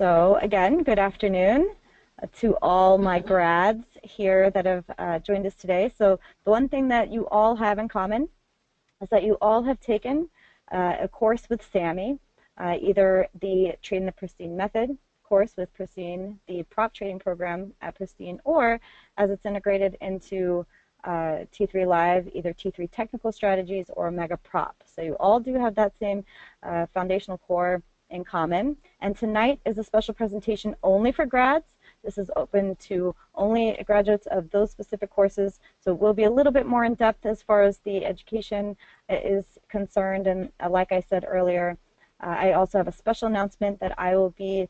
So again, good afternoon to all my grads here that have joined us today. So the one thing that you all have in common is that you all have taken a course with Sami, either the Trading the Pristine Method course with Pristine, the prop trading program at Pristine, or as it's integrated into T3 Live, either T3 Technical Strategies or Mega Prop. So you all do have that same foundational core in common. And tonight is a special presentation only for grads. This is open to only graduates of those specific courses, so it will be a little bit more in depth as far as the education is concerned. And like I said earlier, I also have a special announcement that I will be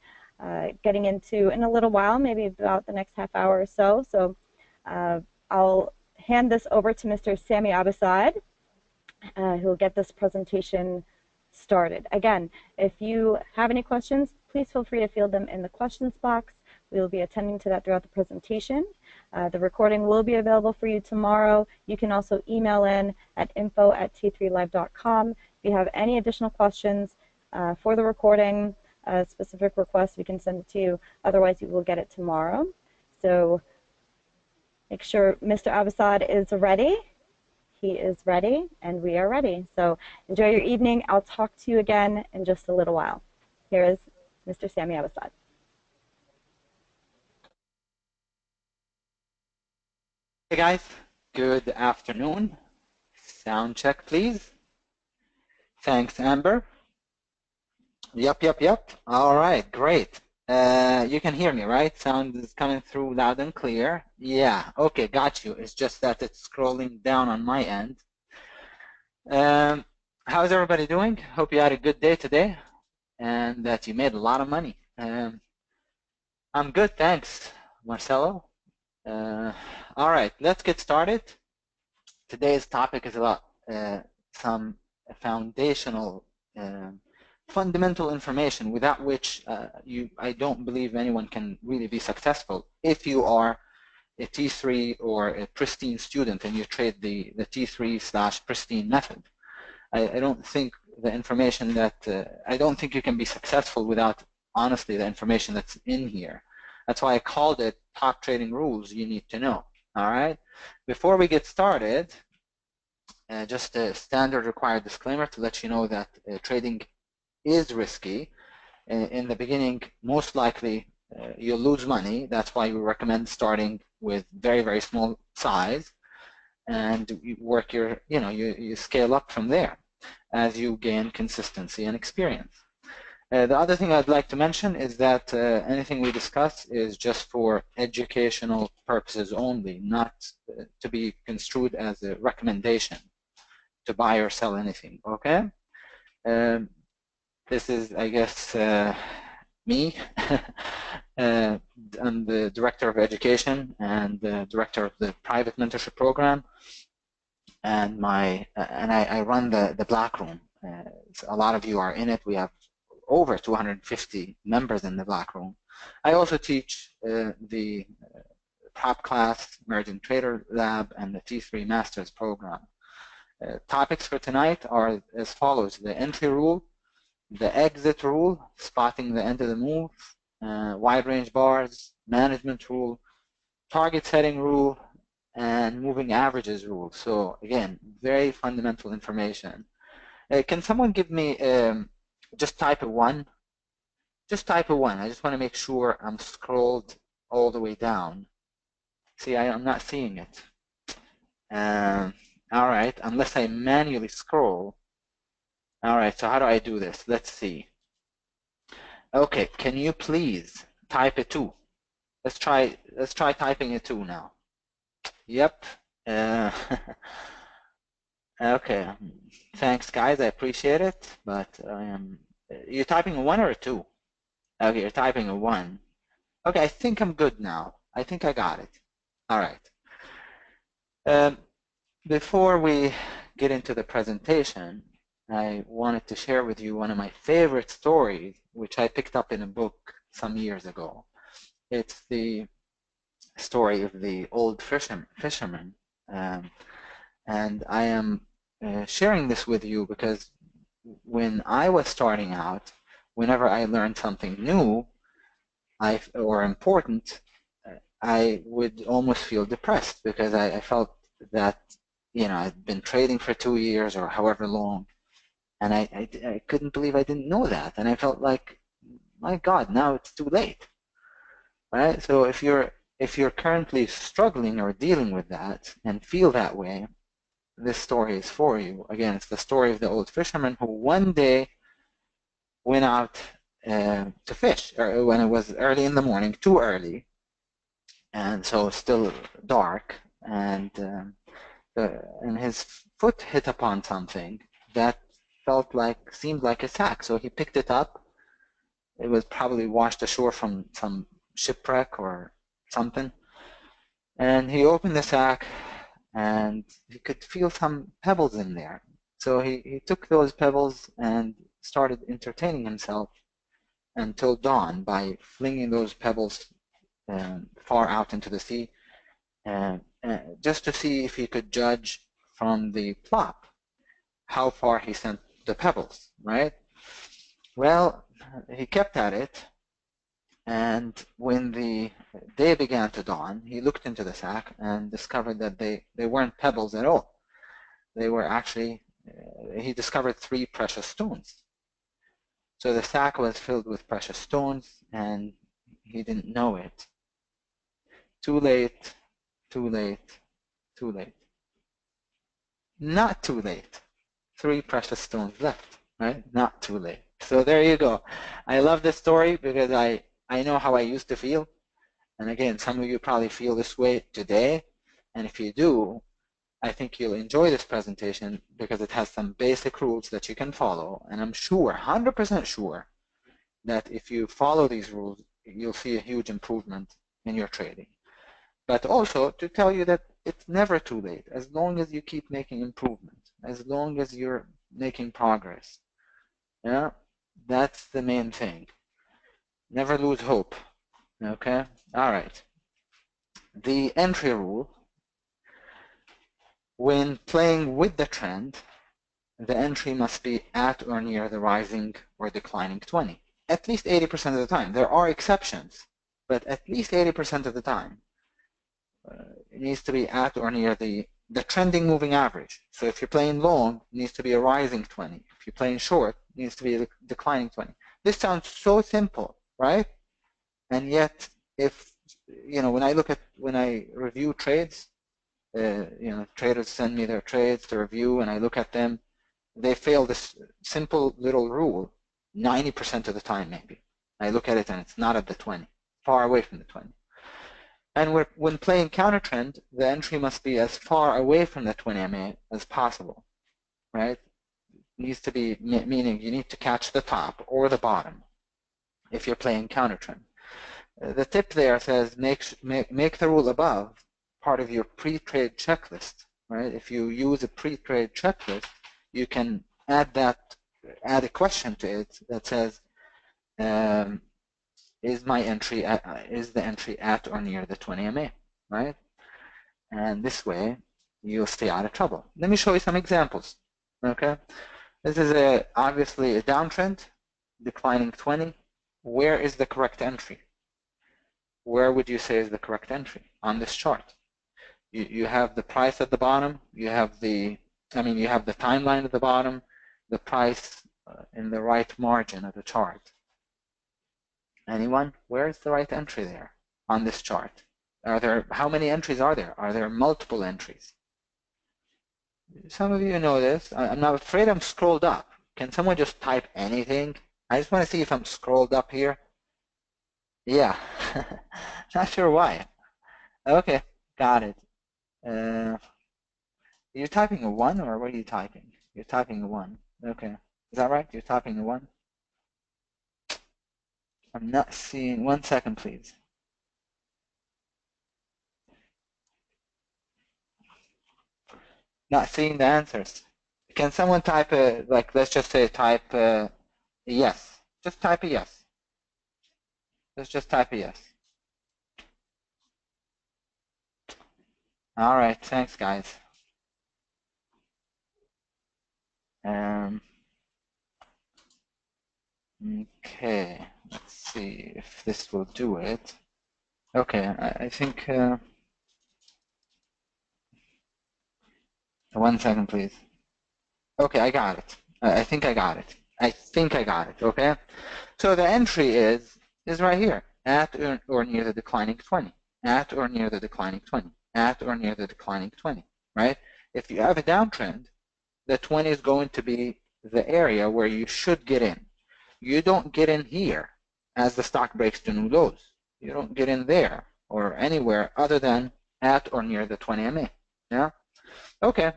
getting into in a little while, maybe about the next half hour or so. So I'll hand this over to Mr. Sami Abusaad, who will get this presentation started. Again, if you have any questions, please feel free to field them in the questions box. We will be attending to that throughout the presentation. The recording will be available for you tomorrow. You can also email in at info@t3live.com. If you have any additional questions for the recording, specific requests, we can send it to you. Otherwise, you will get it tomorrow. So make sure Mr. Abusaad is ready. He is ready, and we are ready. So enjoy your evening. I'll talk to you again in just a little while. Here is Mr. Sami Abusaad. Hey guys, good afternoon. Sound check, please. Thanks, Amber. Yep. All right, great. You can hear me, right? Sound is coming through loud and clear. Yeah, okay, got you. It's just that it's scrolling down on my end. How's everybody doing? Hope you had a good day today and that you made a lot of money. I'm good, thanks, Marcelo. All right, let's get started. Today's topic is about some foundational fundamental information without which I don't believe anyone can really be successful. If you are a T3 or a Pristine student and you trade the T3/Pristine method, I don't think the information that I don't think you can be successful without honestly the information that's in here. That's why I called it top trading rules you need to know. All right. Before we get started, just a standard required disclaimer to let you know that trading is risky. In the beginning, most likely you'll lose money. That's why we recommend starting with very small size, and you work your, you scale up from there as you gain consistency and experience. The other thing I'd like to mention is that anything we discuss is just for educational purposes only, not to be construed as a recommendation to buy or sell anything, okay? This is, I guess, me. I'm the Director of Education and the Director of the Private Mentorship Program, and I run the Black Room. A lot of you are in it. We have over 250 members in the Black Room. I also teach the prop class, Emerging Trader Lab, and the T3 Masters program. Topics for tonight are as follows: the entry rule, the exit rule, spotting the end of the move, wide range bars, management rule, target setting rule, and moving averages rule. So again, very fundamental information. Can someone give me just type a 1? Just type a 1. I just want to make sure I'm scrolled all the way down. See, I'm not seeing it. All right, unless I manually scroll. All right, so how do I do this? Let's see. Okay, can you please type a 2? Let's try typing a 2 now. Yep. Okay. Thanks, guys. I appreciate it. But you're typing a 1 or a 2? Okay, you're typing a 1. Okay, I think I'm good now. I think I got it. All right. Before we get into the presentation, I wanted to share with you one of my favorite stories, which I picked up in a book some years ago. It's the story of the old fisherman. And I am sharing this with you because when I was starting out, whenever I learned something new, or important, I would almost feel depressed because I felt that, you know, I'd been trading for 2 years or however long, and I couldn't believe I didn't know that, and I felt like, my God, now it's too late, right? So if you're currently struggling or dealing with that and feel that way, this story is for you. Again, it's the story of the old fisherman who one day went out to fish, or when it was early in the morning, too early, and so still dark, and his foot hit upon something that seemed like a sack. So he picked it up. It was probably washed ashore from some shipwreck or something. And he opened the sack, and he could feel some pebbles in there. So he took those pebbles and started entertaining himself until dawn by flinging those pebbles far out into the sea, just to see if he could judge from the plop how far he sent the pebbles, right? Well, he kept at it, and when the day began to dawn, he looked into the sack and discovered that they weren't pebbles at all. They were actually, he discovered 3 precious stones. So the sack was filled with precious stones, and he didn't know it. Too late, too late, too late. Not too late. 3 precious stones left, right? Not too late. So there you go. I love this story because I know how I used to feel. And again, some of you probably feel this way today. And if you do, I think you'll enjoy this presentation because it has some basic rules that you can follow. And I'm sure, 100% sure, that if you follow these rules, you'll see a huge improvement in your trading. But also to tell you that it's never too late, as long as you keep making improvement, as long as you're making progress. Yeah, that's the main thing. Never lose hope. Okay? All right. The entry rule: when playing with the trend, the entry must be at or near the rising or declining 20. At least 80% of the time. There are exceptions, but at least 80% of the time. It needs to be at or near the trending moving average. So if you're playing long, it needs to be a rising 20. If you're playing short, it needs to be a declining 20. This sounds so simple, right? And yet, if, you know, when I review trades, you know, traders send me their trades to review, and I look at them, they fail this simple little rule 90% of the time, maybe. I look at it and it's not at the 20, far away from the 20. And when playing counter trend, the entry must be as far away from the 20 MA as possible, right? It needs to be, meaning you need to catch the top or the bottom if you're playing counter trend. The tip there says make the rule above part of your pre-trade checklist, right? If you use a pre-trade checklist, you can add a question to it that says, is the entry at or near the 20 MA, right? And this way you'll stay out of trouble. Let me show you some examples. Okay, this is obviously a downtrend, declining 20. Where is the correct entry? Where would you say is the correct entry on this chart? You have the price at the bottom. You have the timeline at the bottom, the price in the right margin of the chart. Anyone? Where is the right entry there on this chart? How many entries are there? Are there multiple entries? Some of you know this. I'm not afraid I'm scrolled up. Can someone just type anything? I just want to see if I'm scrolled up here. Yeah, not sure why. Okay, got it. You're typing a 1, or what are you typing? You're typing a 1. Okay, is that right? You're typing a 1? I'm not seeing. 1 second, please. Not seeing the answers. Can someone type let's just say type yes. Just type a yes. Let's just type a yes. All right, thanks, guys. Okay, let's see if this will do it. Okay, I think, 1 second, please. Okay, I got it. I think I got it. I think I got it, okay? So the entry is right here, at or near the declining 20, at or near the declining 20, at or near the declining 20, right? If you have a downtrend, the 20 is going to be the area where you should get in. You don't get in here as the stock breaks to new lows. You don't get in there or anywhere other than at or near the 20 MA, yeah? Okay,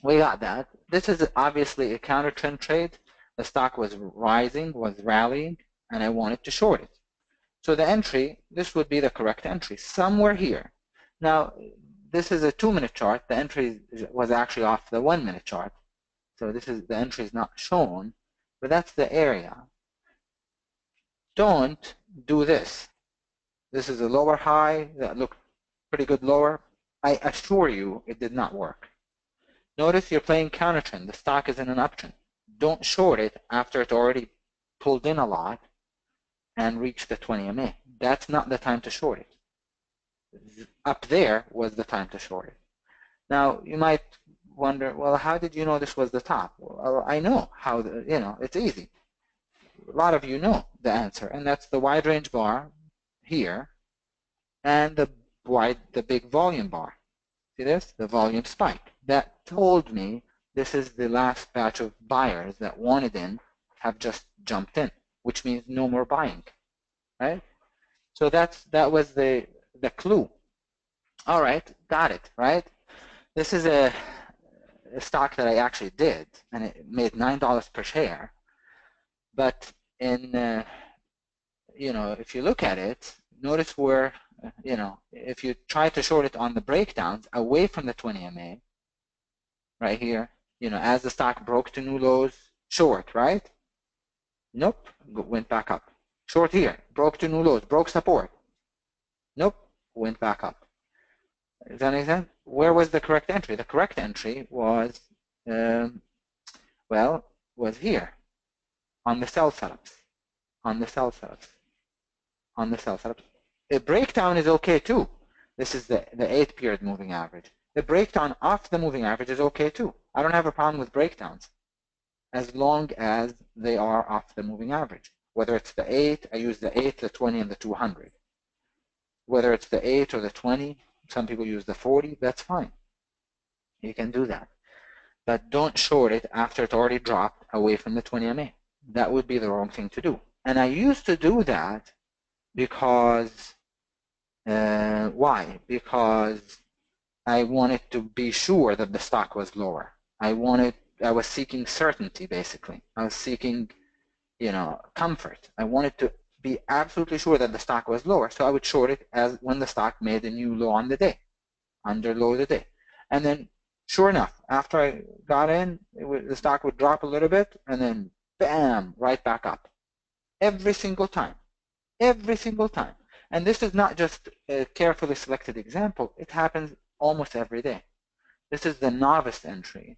we got that. This is obviously a counter trend trade. The stock was rising, was rallying, and I wanted to short it. So the entry, this would be the correct entry, somewhere here. Now, this is a 2-minute chart. The entry was actually off the 1-minute chart. So this is, the entry is not shown, but that's the area. Don't do this. This is a lower high that looked pretty good lower. I assure you it did not work. Notice you're playing counter trend. The stock is in an uptrend. Don't short it after it already pulled in a lot and reached the 20 MA. That's not the time to short it. Up there was the time to short it. Now, you might wonder, well, how did you know this was the top? Well, I know how, it's easy. A lot of you know the answer, and that's the wide range bar here and the big volume bar. See this? The volume spike. That told me this is the last batch of buyers that wanted in have just jumped in, which means no more buying, right? So that was the clue. All right, got it, right? This is a stock that I actually did, and it made $9 per share. But in, if you look at it, notice where, if you try to short it on the breakdowns away from the 20 MA, right here, as the stock broke to new lows, short, right? Nope, went back up. Short here, broke to new lows, broke support. Nope, went back up. Does that make sense? Where was the correct entry? The correct entry was, was here, on the sell setups, on the sell setups, on the sell setups. A breakdown is okay too. This is the 8-period moving average. The breakdown off the moving average is okay too. I don't have a problem with breakdowns as long as they are off the moving average. Whether it's the 8, I use the 8, the 20, and the 200. Whether it's the 8 or the 20, some people use the 40, that's fine. You can do that. But don't short it after it already dropped away from the 20 MA. That would be the wrong thing to do. And I used to do that because, why? Because I wanted to be sure that the stock was lower. I was seeking certainty, basically. I was seeking, comfort. I wanted to be absolutely sure that the stock was lower, so I would short it as when the stock made a new low on the day, under low of the day. And then, sure enough, after I got in, the stock would drop a little bit, and then, bam, right back up. Every single time. Every single time. And this is not just a carefully selected example. It happens almost every day. This is the novice entry,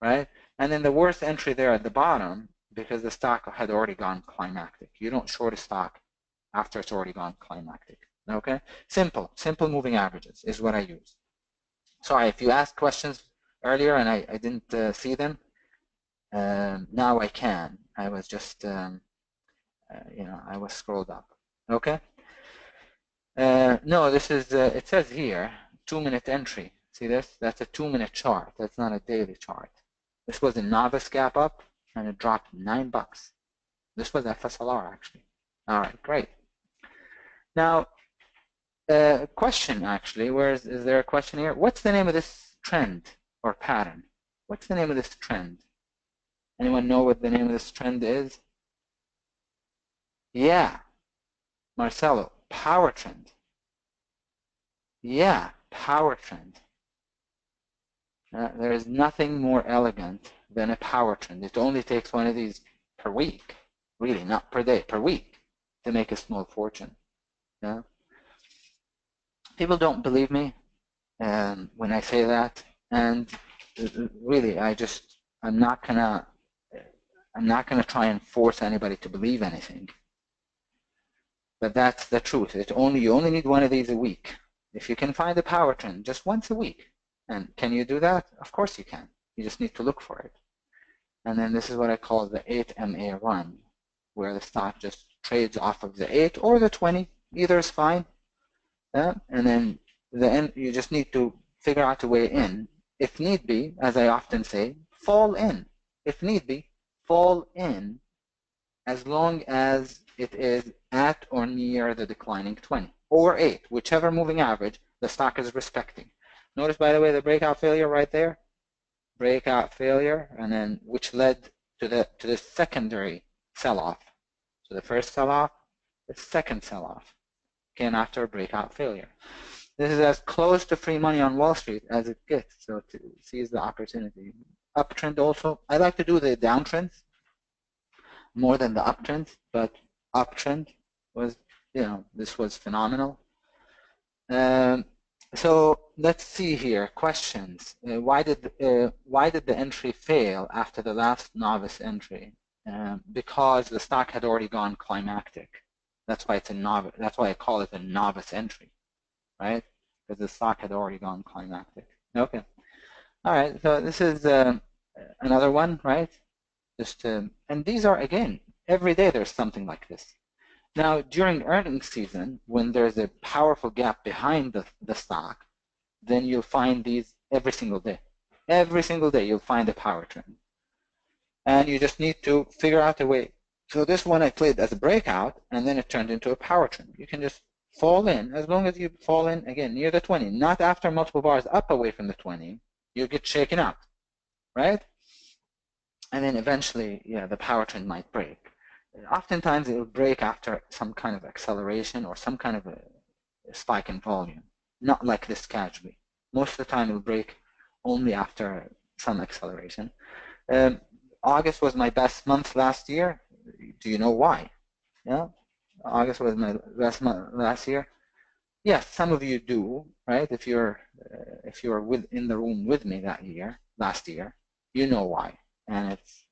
right? And then the worst entry there at the bottom, because the stock had already gone climactic. You don't short a stock after it's already gone climactic, okay? Simple moving averages is what I use. Sorry, if you asked questions earlier and I didn't see them, now I can. I was just, I was scrolled up, okay? No, this is, it says here, 2-minute entry. See this? That's a 2-minute chart. That's not a daily chart. This was a novice gap up, and it dropped $9. This was FSLR, actually. All right, great. Now, question, actually. Is there a question here? What's the name of this trend or pattern? What's the name of this trend? Anyone know what the name of this trend is? Yeah, Marcelo, power trend. Yeah, power trend. There is nothing more elegant than a power trend. It only takes one of these per week, really, not per day, per week, to make a small fortune. Yeah. People don't believe me when I say that, and really, I'm not gonna try and force anybody to believe anything. But that's the truth. You only need one of these a week. If you can find a power trend just once a week, and can you do that? Of course you can. You just need to look for it. And then this is what I call the 8 MA run, where the stock just trades off of the 8 or the 20. Either is fine. And then you just need to figure out a way in. If need be, as I often say, fall in. If need be, fall in as long as it is at or near the declining 20 or 8, whichever moving average the stock is respecting. Notice, by the way, the breakout failure right there, breakout failure, and then which led to the secondary sell-off. So the first sell-off, the second sell-off came after a breakout failure. This is as close to free money on Wall Street as it gets, so to seize the opportunity. Uptrend also, I like to do the downtrends more than the uptrend, but uptrend was, this was phenomenal. So let's see here. Questions. Why did the entry fail after the last novice entry? Because the stock had already gone climactic. That's why it's a novice. That's why I call it a novice entry, right? Because the stock had already gone climactic. Okay. All right. So this is another one, right? And these are, again, every day there's something like this. Now, during earnings season, when there's a powerful gap behind the stock, then you'll find these every single day. Every single day you'll find a power trend. And you just need to figure out a way. So this one I played as a breakout, and then it turned into a power trend. You can just fall in, as long as you fall in, again, near the 20, not after multiple bars up away from the 20, you'll get shaken out, right? And then eventually, yeah, the power trend might break. Oftentimes it will break after some kind of acceleration or some kind of a spike in volume, not like this casually. Most of the time it will break only after some acceleration. August was my best month last year. Do you know why? Yeah, August was my best month last year. Yes, some of you do, right? If you're in the room with me last year, you know why, and it's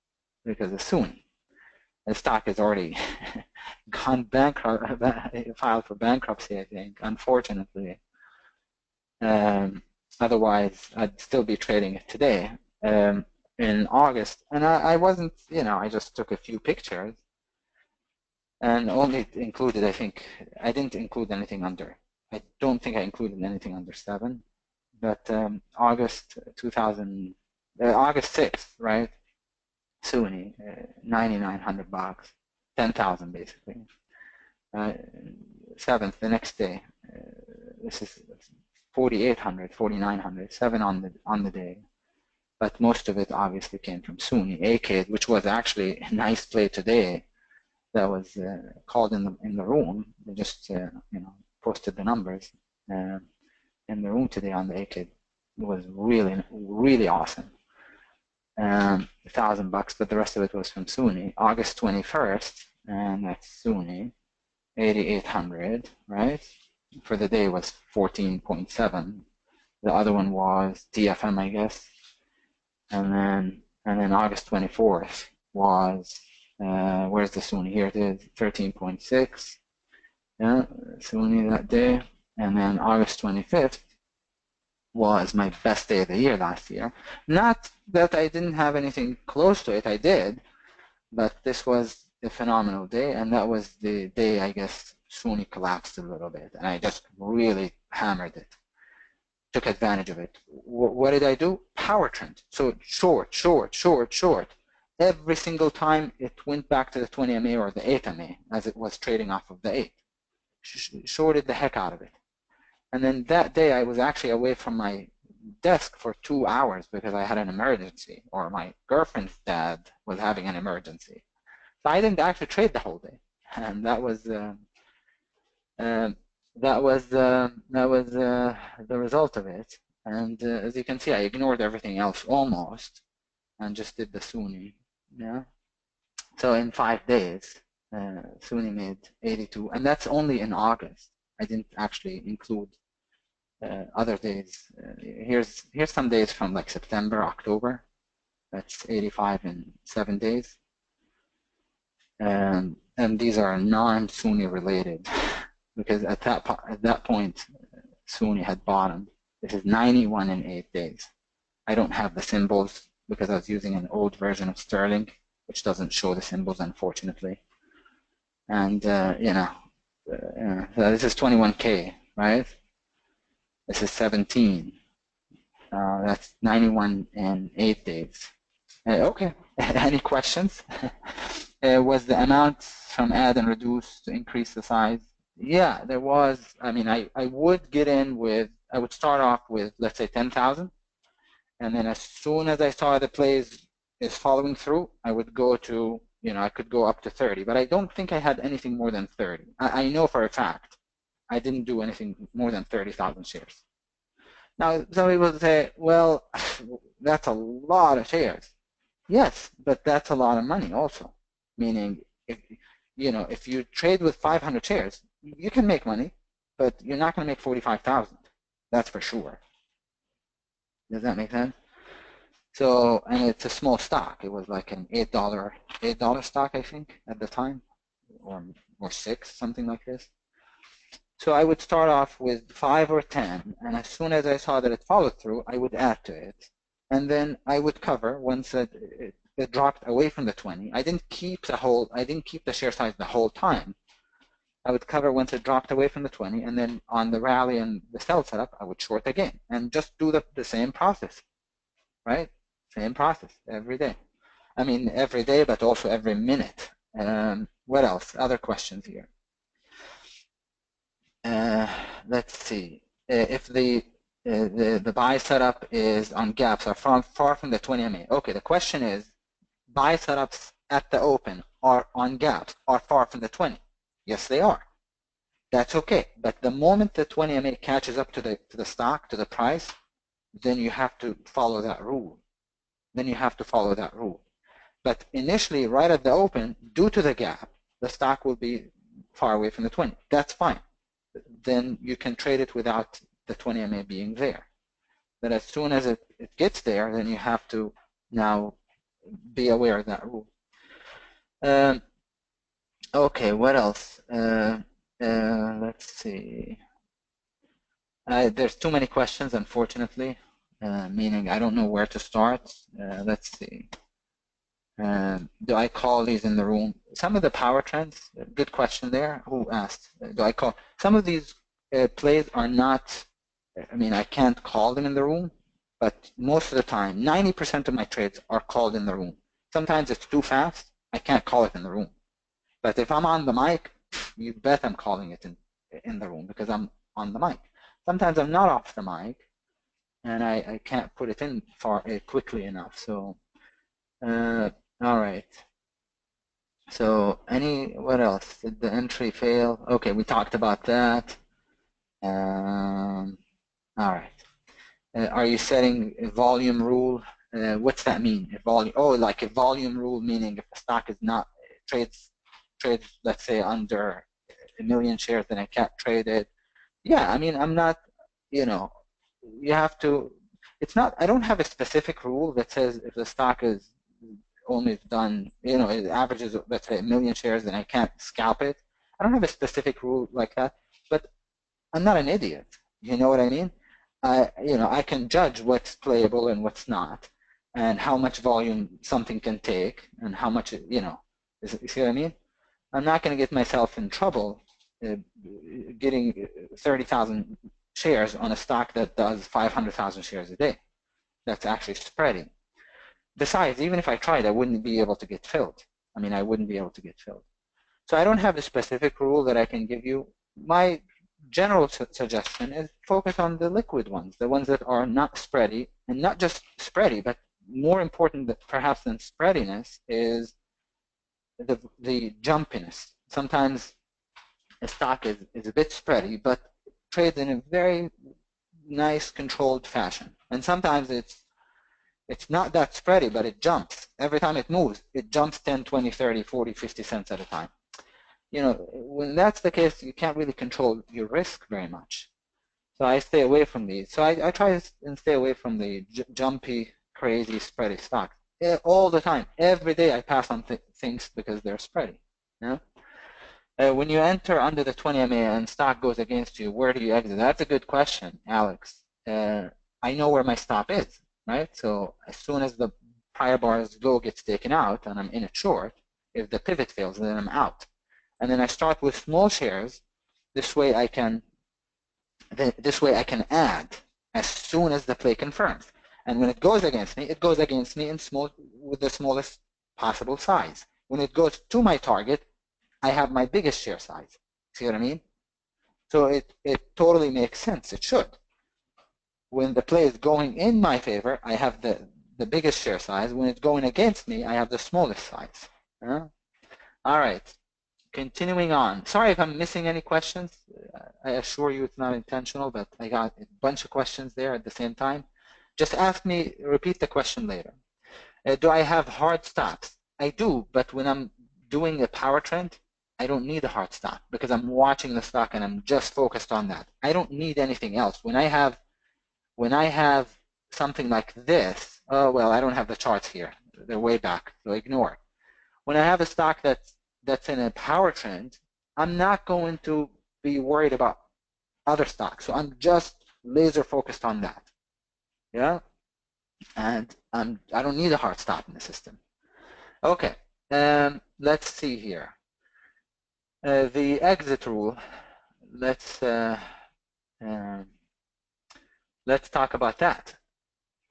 because of Sunni. The stock has already gone bankrupt, filed for bankruptcy, I think, unfortunately. Otherwise, I'd still be trading it today in August. And I wasn't, I just took a few pictures and only included, I think, I didn't include anything under, I don't think I included anything under 7. But August 6th, right? Sunni, 9,900 bucks, 10,000 basically. 7th, the next day, this is 4,800, 4,900, 7 on the day. But most of it obviously came from Sunni, AKID, which was actually a nice play today. That was called in the room. They just posted the numbers in the room today on the AKID. It was really, really awesome. $1,000, but the rest of it was from Sunni. August 21st, and that's Sunni, 8,800, right? For the day was 14.7. The other one was TFM, I guess. And then August 24th was where's the Sunni? Here it is, 13.6. Yeah, Sunni that day. And then August 25th was my best day of the year last year. Not that I didn't have anything close to it, I did, but this was a phenomenal day, and that was the day, I guess, Sunni collapsed a little bit, and I just really hammered it, took advantage of it. What did I do? Power trend. So short, short, short, short. Every single time it went back to the 20 MA or the 8 MA as it was trading off of the 8. Shorted the heck out of it. And then that day I was actually away from my desk for 2 hours because I had an emergency, or my girlfriend's dad was having an emergency. So I didn't actually trade the whole day, and that was the result of it. And as you can see, I ignored everything else almost, and just did the Sunni. Yeah. So in 5 days, Sunni made 82, and that's only in August. I didn't actually include other days. Here's some days from like September, October. That's 85 in 7 days. And and these are non-Sunni related, because at that point, Sunni had bottomed. This is 91 in 8 days. I don't have the symbols because I was using an old version of Sterling, which doesn't show the symbols, unfortunately. And, so this is 21K, right? This is 17. That's 91 in 8 days. Okay, any questions? Was the amount from add and reduce to increase the size? Yeah, there was. I mean, I would get in with, I would start off with, let's say, 10,000. And then as soon as I saw the plays is following through, I would go to, I could go up to 30. But I don't think I had anything more than 30. I know for a fact I didn't do anything more than 30,000 shares. Now, some people say, well, that's a lot of shares. Yes, but that's a lot of money also. Meaning, if you trade with 500 shares, you can make money, but you're not going to make 45,000. That's for sure. Does that make sense? So, and it's a small stock. It was like an $8 stock, I think, at the time, or $6, something like this. So I would start off with 5 or 10, and as soon as I saw that it followed through, I would add to it. And then I would cover once it dropped away from the 20. I didn't keep the share size the whole time. I would cover once it dropped away from the 20, and then on the rally and the sell setup, I would short again, and just do the same process, right? Same process every day. I mean, every day, but also every minute. What else? Other questions here. Let's see. If the buy setup is on gaps are far from the 20 MA. Okay, the question is, buy setups at the open are on gaps are far from the 20. Yes, they are. That's okay. But the moment the 20 MA catches up to the stock, to the price, then you have to follow that rule. But initially, right at the open, due to the gap, the stock will be far away from the 20. That's fine. Then you can trade it without the 20 MA being there. But as soon as it gets there, then you have to now be aware of that rule. Okay, what else? Let's see. There's too many questions, unfortunately, meaning I don't know where to start. Let's see. Do I call these in the room? Some of the power trends, good question there. Who asked? Do I call? Some of these plays are not, I mean, I can't call them in the room, but most of the time, 90% of my trades are called in the room. Sometimes it's too fast. I can't call it in the room. But if I'm on the mic, you bet I'm calling it in the room because I'm on the mic. Sometimes I'm not off the mic, and I can't put it in quickly enough. So, all right. So what else? Did the entry fail? Okay, we talked about that. All right. Are you setting a volume rule? What's that mean? A volume? Oh, like a volume rule, meaning if the stock is not trades, let's say under 1 million shares, then I can't trade it. Yeah, I mean, I'm not, you have to. It's not. I don't have a specific rule that says if the stock is only done, it averages, let's say, 1 million shares, then I can't scalp it. I don't have a specific rule like that, but I'm not an idiot. You know what I mean? I can judge what's playable and what's not, and how much volume something can take, and how much, you see what I mean? I'm not going to get myself in trouble getting 30,000 shares on a stock that does 500,000 shares a day. That's actually spreading. Besides, even if I tried, I wouldn't be able to get filled. I mean, I wouldn't be able to get filled. So I don't have a specific rule that I can give you. My general suggestion is focus on the liquid ones, the ones that are not spready, and not just spready, but more important perhaps than spreadiness is the jumpiness. Sometimes a stock is a bit spready, but trades in a very nice controlled fashion. And sometimes it's not that spready, but it jumps. Every time it moves, it jumps 10, 20, 30, 40, 50 cents at a time. When that's the case, you can't really control your risk very much. So I stay away from these. So I try and stay away from the jumpy, crazy, spready stocks all the time. Every day I pass on things because they're spready. When you enter under the 20 MA and stock goes against you, where do you exit? That's a good question, Alex. I know where my stop is, right? So as soon as the prior bar's low gets taken out and I'm in it short, if the pivot fails, then I'm out. And then I start with small shares. This way I can add as soon as the play confirms. And when it goes against me in small with the smallest possible size. When it goes to my target, I have my biggest share size. See what I mean? So it totally makes sense. It should. When the play is going in my favor, I have the biggest share size. When it's going against me, I have the smallest size. All right. Continuing on. Sorry if I'm missing any questions. I assure you it's not intentional, but I got a bunch of questions there at the same time. Just ask me, repeat the question later. Do I have hard stops? I do, but when I'm doing a power trend, I don't need a hard stop because I'm watching the stock and I'm just focused on that. I don't need anything else. When I have something like this, oh well, I don't have the charts here. They're way back, so ignore. When I have a stock that's in a power trend, I'm not going to be worried about other stocks. So I'm just laser focused on that. Yeah, and I don't need a hard stop in the system. Okay, let's see here. The exit rule. Let's talk about that.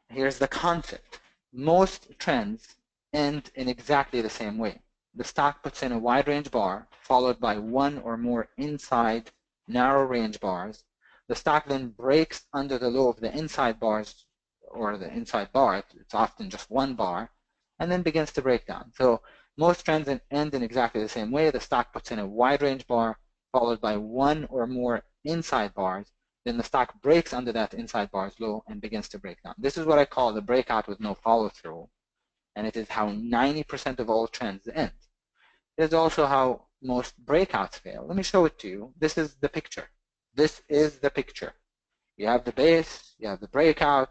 Here's the concept. Most trends end in exactly the same way. The stock puts in a wide range bar followed by one or more inside narrow range bars. The stock then breaks under the low of the inside bars or the inside bar. It's often just one bar, and then begins to break down. So most trends end in exactly the same way. The stock puts in a wide range bar followed by one or more inside bars. Then the stock breaks under that inside bar's low and begins to break down. This is what I call the breakout with no follow through, and it is how 90% of all trends end. It is also how most breakouts fail. Let me show it to you. This is the picture. This is the picture. You have the base, you have the breakout.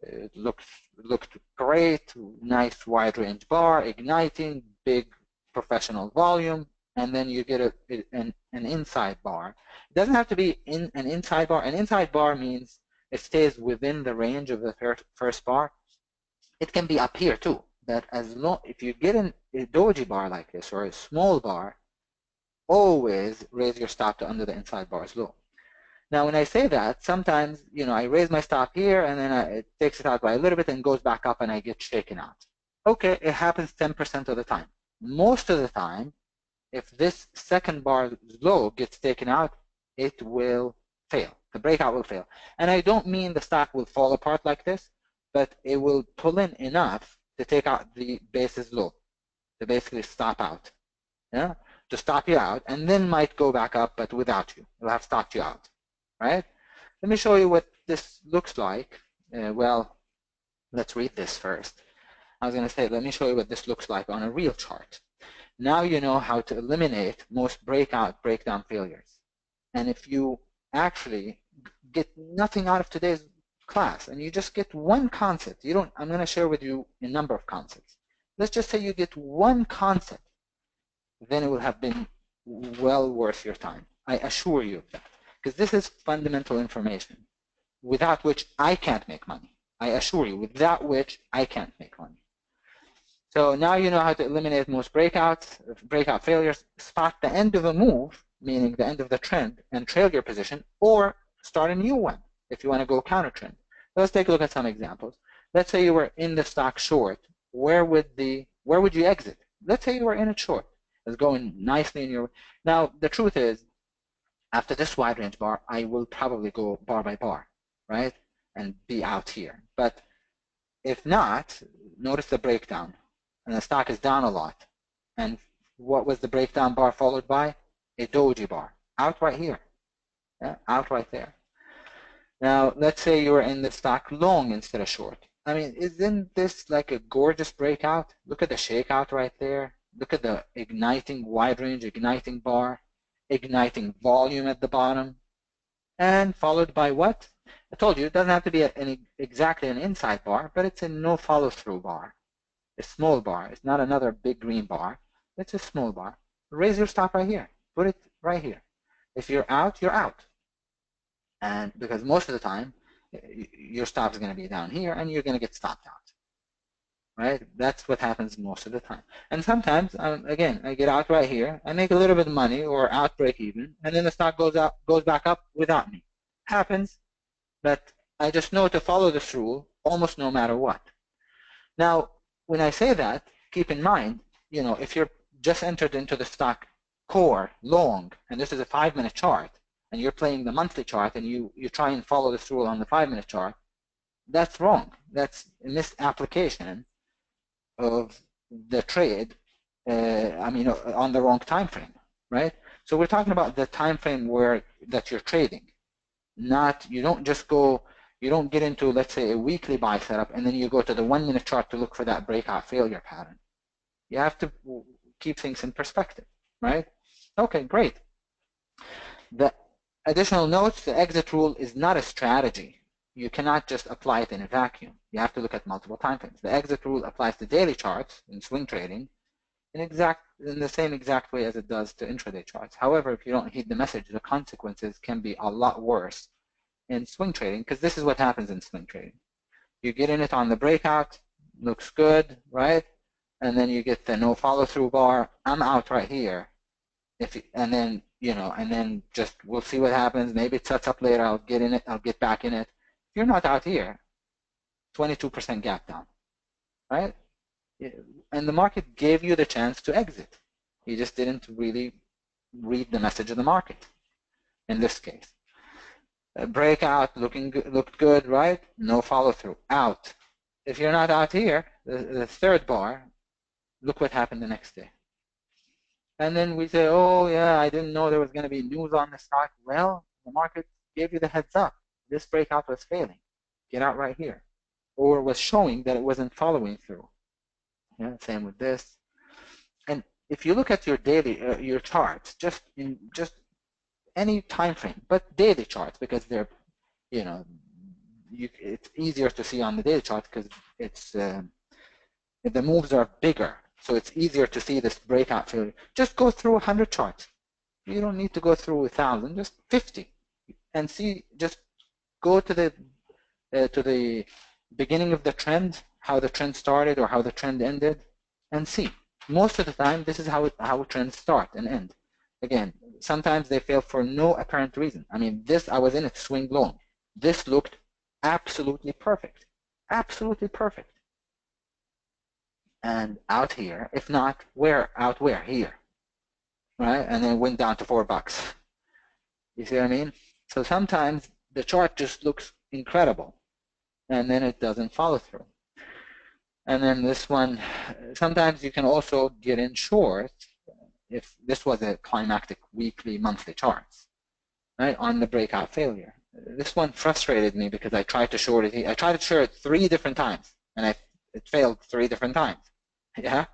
It looked great, nice wide range bar, igniting, big professional volume, and then you get an inside bar. It doesn't have to be in an inside bar. An inside bar means it stays within the range of the first bar. It can be up here too, but as long if you get a doji bar like this or a small bar, always raise your stop to under the inside bar's low. Now, when I say that, sometimes, I raise my stop here and then it takes it out by a little bit and goes back up and I get shaken out. Okay, it happens 10% of the time. Most of the time, if this second bar's low gets taken out, it will fail. The breakout will fail. And I don't mean the stock will fall apart like this, but it will pull in enough to take out the base's low, to basically stop out, to stop you out, and then might go back up, but without you. It'll have stopped you out. Right? Let me show you what this looks like. Well, let's read this first. I was going to say, let me show you what this looks like on a real chart. Now you know how to eliminate most breakdown failures. And if you actually get nothing out of today's class and you just get one concept, I'm going to share with you a number of concepts. Let's just say you get one concept, then it will have been well worth your time. I assure you of that. Because this is fundamental information, without which I can't make money. I assure you, without which I can't make money. So now you know how to eliminate most breakout failures, spot the end of a move, meaning the end of the trend, and trail your position, or start a new one if you want to go counter trend. Let's take a look at some examples. Let's say you were in the stock short. Where would you exit? Let's say you were in it short. It's going nicely in your. Now the truth is, after this wide range bar, I will probably go bar by bar, right? And be out here. But if not, notice the breakdown. And the stock is down a lot. And what was the breakdown bar followed by? A doji bar. Out right here. Yeah, out right there. Now, let's say you were in the stock long instead of short. I mean, isn't this like a gorgeous breakout? Look at the shakeout right there. Look at the igniting wide range, igniting bar. Igniting volume at the bottom, and followed by what? I told you it doesn't have to be exactly an inside bar, but it's a no follow through bar, a small bar. It's not another big green bar. It's a small bar. Raise your stop right here. Put it right here. If you're out, you're out. And because most of the time, your stop is going to be down here and you're going to get stopped out. Right? That's what happens most of the time. And sometimes, again, I get out right here, I make a little bit of money or out break even, and then the stock goes back up without me. Happens, but I just know to follow this rule almost no matter what. Now, when I say that, keep in mind, if you're just entered into the stock core long, and this is a 5-minute chart, and you're playing the monthly chart, and you try and follow this rule on the 5-minute chart, that's wrong. That's a misapplication of the trade, on the wrong time frame, right? So we're talking about the time frame that you're trading. You don't get into, let's say, a weekly buy setup and then you go to the 1-minute chart to look for that breakout failure pattern. You have to keep things in perspective, right? Okay, great. The additional notes, the exit rule is not a strategy. You cannot just apply it in a vacuum. You have to look at multiple time frames. The exit rule applies to daily charts in swing trading in the same exact way as it does to intraday charts. However, if you don't heed the message, the consequences can be a lot worse in swing trading, because this is what happens in swing trading. You get in it on the breakout, looks good, right? And then you get the no follow through bar. I'm out right here. And then just we'll see what happens. Maybe it sets up later. I'll get in it. I'll get back in it. If you're not out here, 22% gap down, right? And the market gave you the chance to exit. You just didn't really read the message of the market in this case. A breakout looked good, right? No follow through, out. If you're not out here, the third bar, look what happened the next day. And then we say, oh yeah, I didn't know there was going to be news on the stock. Well, the market gave you the heads up. This breakout was failing. Get out right here. Or was showing that it wasn't following through. Yeah, same with this. And if you look at your daily, your charts, just any time frame, but daily charts, because they're, it's easier to see on the daily chart because it's the moves are bigger, so it's easier to see this breakout failure. Just go through 100 charts. You don't need to go through 1,000, just 50, and see. Just go to the beginning of the trend, how the trend started or how the trend ended, and see. Most of the time, this is how trends start and end. Again, sometimes they fail for no apparent reason. I mean, I was in it swing long. This looked absolutely perfect. Absolutely perfect. And out here, if not, out where? Here. Right? And then it went down to $4. You see what I mean? So sometimes the chart just looks incredible, and then it doesn't follow through. And then this one, sometimes you can also get in short if this was a climactic weekly, monthly charts, right, on the breakout failure. This one frustrated me because I tried to short it. I tried to short it 3 different times, and it failed 3 different times. Yeah,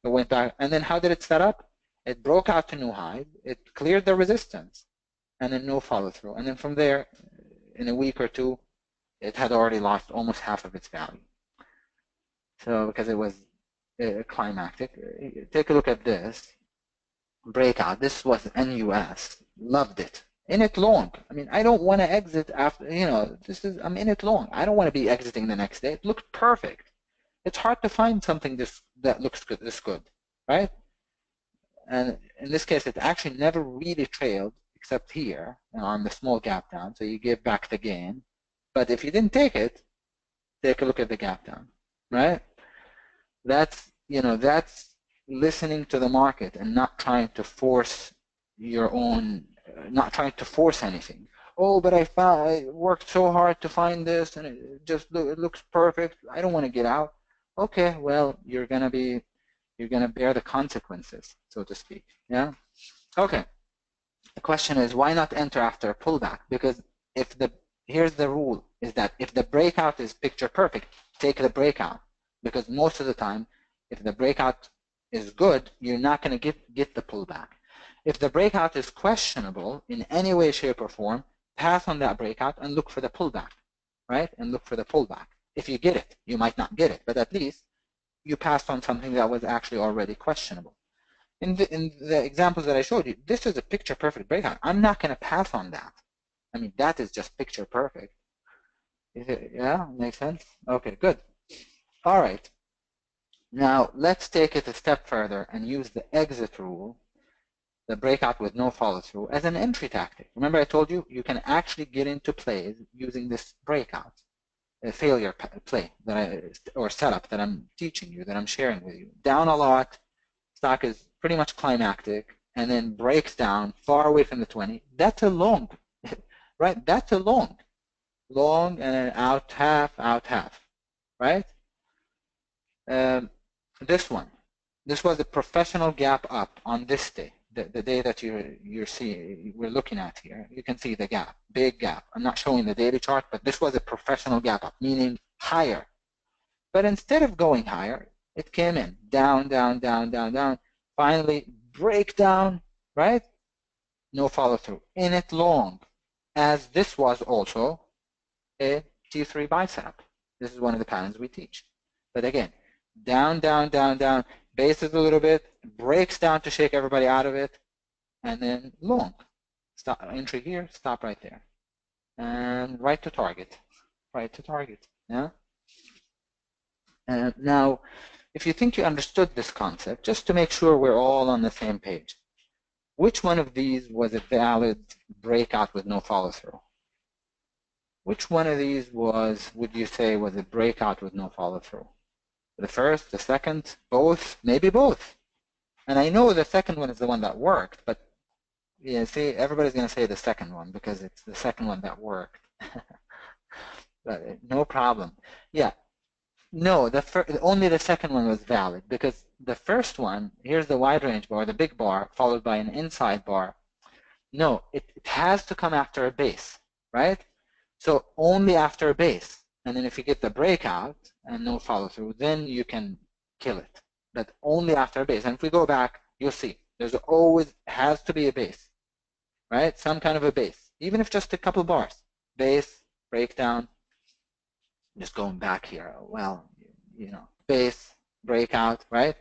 it went back. And then how did it set up? It broke out to new highs. It cleared the resistance, and then no follow through. And then from there, in a week or two, it had already lost almost half of its value. So because it was climactic. Take a look at this breakout. This was NUS. Loved it. In it long. I mean, I don't want to exit after, I'm in it long. I don't want to be exiting the next day. It looked perfect. It's hard to find something that looks good, this good, right? And in this case, it actually never really trailed except here on the small gap down. So you give back the gain. But if you didn't take it, take a look at the gap down, right? That's listening to the market and not trying to force your own, not trying to force anything. Oh, but I worked so hard to find this and it looks perfect. I don't want to get out. Okay, well, you're gonna bear the consequences, so to speak. Yeah. Okay. The question is, why not enter after a pullback? Because here's the rule: is that if the breakout is picture perfect, take the breakout. Because most of the time, if the breakout is good, you're not going to get the pullback. If the breakout is questionable in any way, shape, or form, pass on that breakout and look for the pullback, right? And look for the pullback. If you get it, you might not get it, but at least you passed on something that was actually already questionable. In the examples that I showed you, this is a picture perfect breakout. I'm not going to pass on that. I mean, that is just picture perfect. Yeah, makes sense? Okay, good. All right. Now, let's take it a step further and use the exit rule, the breakout with no follow-through, as an entry tactic. Remember I told you, you can actually get into plays using this breakout, a failure play or setup that I'm teaching you, that I'm sharing with you. Down a lot, stock is pretty much climactic, and then breaks down far away from the 20. That's a long, right? That's a long and then out half, right? This one, this was a professional gap up on this day, the day that we're looking at here. You can see the gap, big gap. I'm not showing the daily chart, but this was a professional gap up, meaning higher. But instead of going higher, it came in down, down, down, down, down. Finally, breakdown, right? No follow through. In it long, as this was also a T3 buy setup. This is one of the patterns we teach. But again, down, down, down, down, bases a little bit, breaks down to shake everybody out of it, and then long. Stop, entry here, stop right there. And right to target. Right to target. Yeah. Now, if you think you understood this concept, just to make sure we're all on the same page, which one of these was a valid breakout with no follow-through? Which one of these would you say was a breakout with no follow-through? The first, the second, both, maybe both. And I know the second one is the one that worked, but yeah, see, everybody's going to say the second one because it's the second one that worked. But no problem. Yeah, no, only the second one was valid because the first one, here's the wide range bar, the big bar, followed by an inside bar. No, it has to come after a base, right? So only after a base. And then if you get the breakout and no follow through, then you can kill it. But only after a base. And if we go back, you'll see there's always has to be a base, right? Some kind of a base, even if just a couple bars. Base, breakdown, just going back here. Well, you know, base, breakout, right?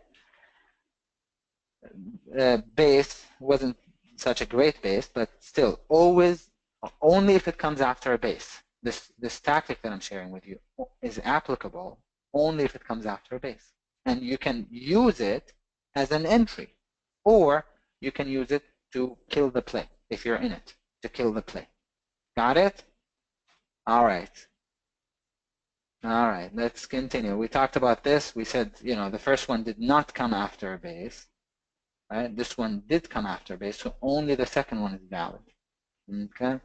Base wasn't such a great base, but still always only if it comes after a base. This tactic that I'm sharing with you is applicable only if it comes after a base. And you can use it as an entry, or you can use it to kill the play if you're in it, to kill the play. Got it? All right. All right, let's continue. We talked about this. We said, you know, the first one did not come after a base. Right? This one did come after a base, so only the second one is valid. Okay.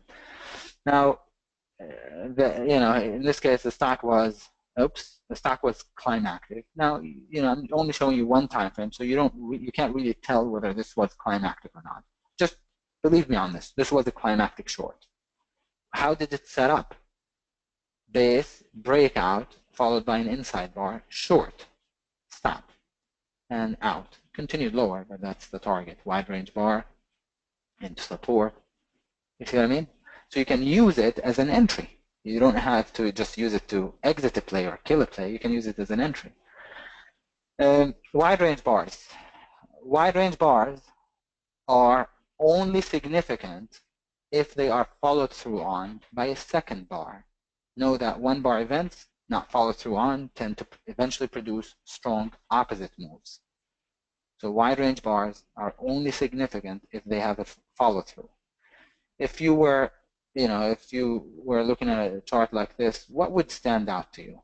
Now, you know, in this case, the stock was, the stock was climactic. Now, you know, I'm only showing you one time frame, so you can't really tell whether this was climactic or not. Just believe me on this. This was a climactic short. How did it set up? Base, breakout, followed by an inside bar, short, stop, and out. Continued lower, but that's the target. Wide range bar into support. You see what I mean? So you can use it as an entry. You don't have to just use it to exit a play or kill a play. You can use it as an entry. Wide range bars. Wide range bars are only significant if they are followed through on by a second bar. Know that one bar events not followed through on tend to eventually produce strong opposite moves. So wide range bars are only significant if they have a follow through. If you were, you know, if you were looking at a chart like this, what would stand out to you?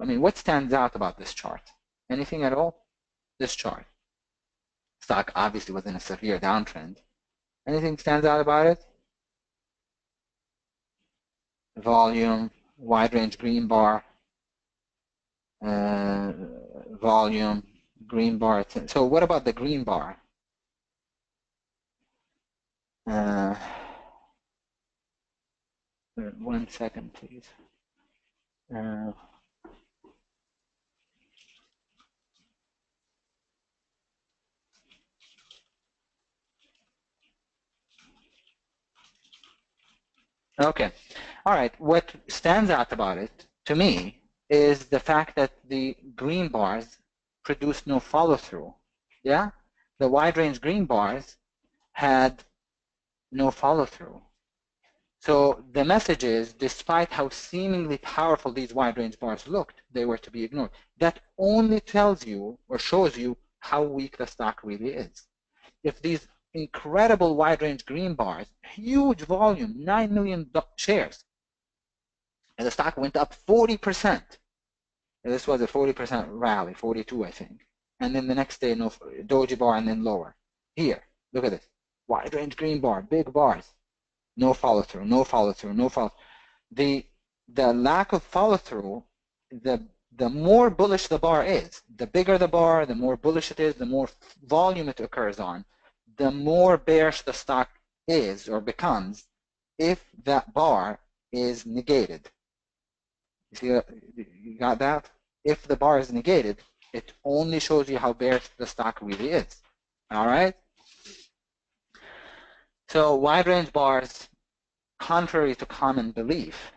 I mean, what stands out about this chart? Anything at all? This chart. Stock obviously was in a severe downtrend. Anything stands out about it? Volume, wide range green bar, volume, green bar. So what about the green bar? 1 second, please. Okay. All right. What stands out about it, to me, is the fact that the green bars produce no follow-through. Yeah? the wide range green bars had no follow through. So the message is, despite how seemingly powerful these wide range bars looked, they were to be ignored. That only tells you or shows you how weak the stock really is. If these incredible wide range green bars, huge volume, 9 million shares, and the stock went up 40%. This was a 40% rally, 42, I think. And then the next day, no doji bar and then lower. Here, look at this. Wide range green bar, big bars. No follow through, no follow through, no follow. The lack of follow through, the more bullish the bar is, the bigger the bar, the more bullish it is, the more volume it occurs on, the more bearish the stock is or becomes if that bar is negated. You see, you got that? If the bar is negated, it only shows you how bearish the stock really is. All right? So wide range bars, contrary to common belief,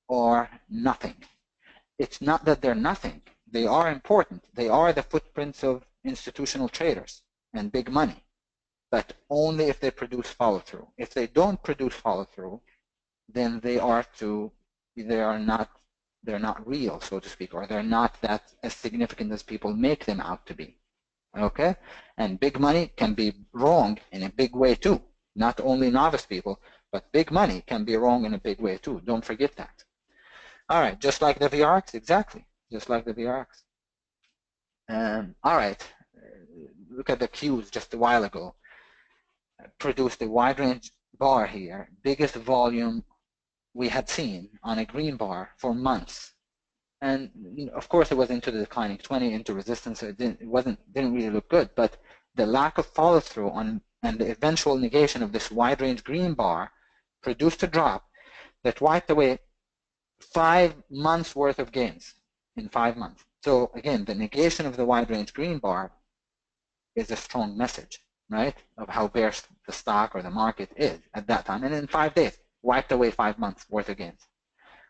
are nothing. It's not that they're nothing. They are important. They are the footprints of institutional traders and big money, but only if they produce follow-through. If they don't produce follow-through, then they're not real, so to speak, or they're not that as significant as people make them out to be. Okay? And big money can be wrong in a big way too. Not only novice people, but big money can be wrong in a big way too. Don't forget that. All right, just like the VRX, exactly, just like the VRX. All right, look at the Qs just a while ago. Produced a wide range bar here, biggest volume we had seen on a green bar for months. And of course, it was into the declining 20, into resistance. So it didn't really look good. But the lack of follow through on and the eventual negation of this wide range green bar produced a drop that wiped away 5 months worth of gains in 5 months. So again, the negation of the wide range green bar is a strong message, right, of how bearish the stock or the market is at that time. And in 5 days, wiped away 5 months worth of gains.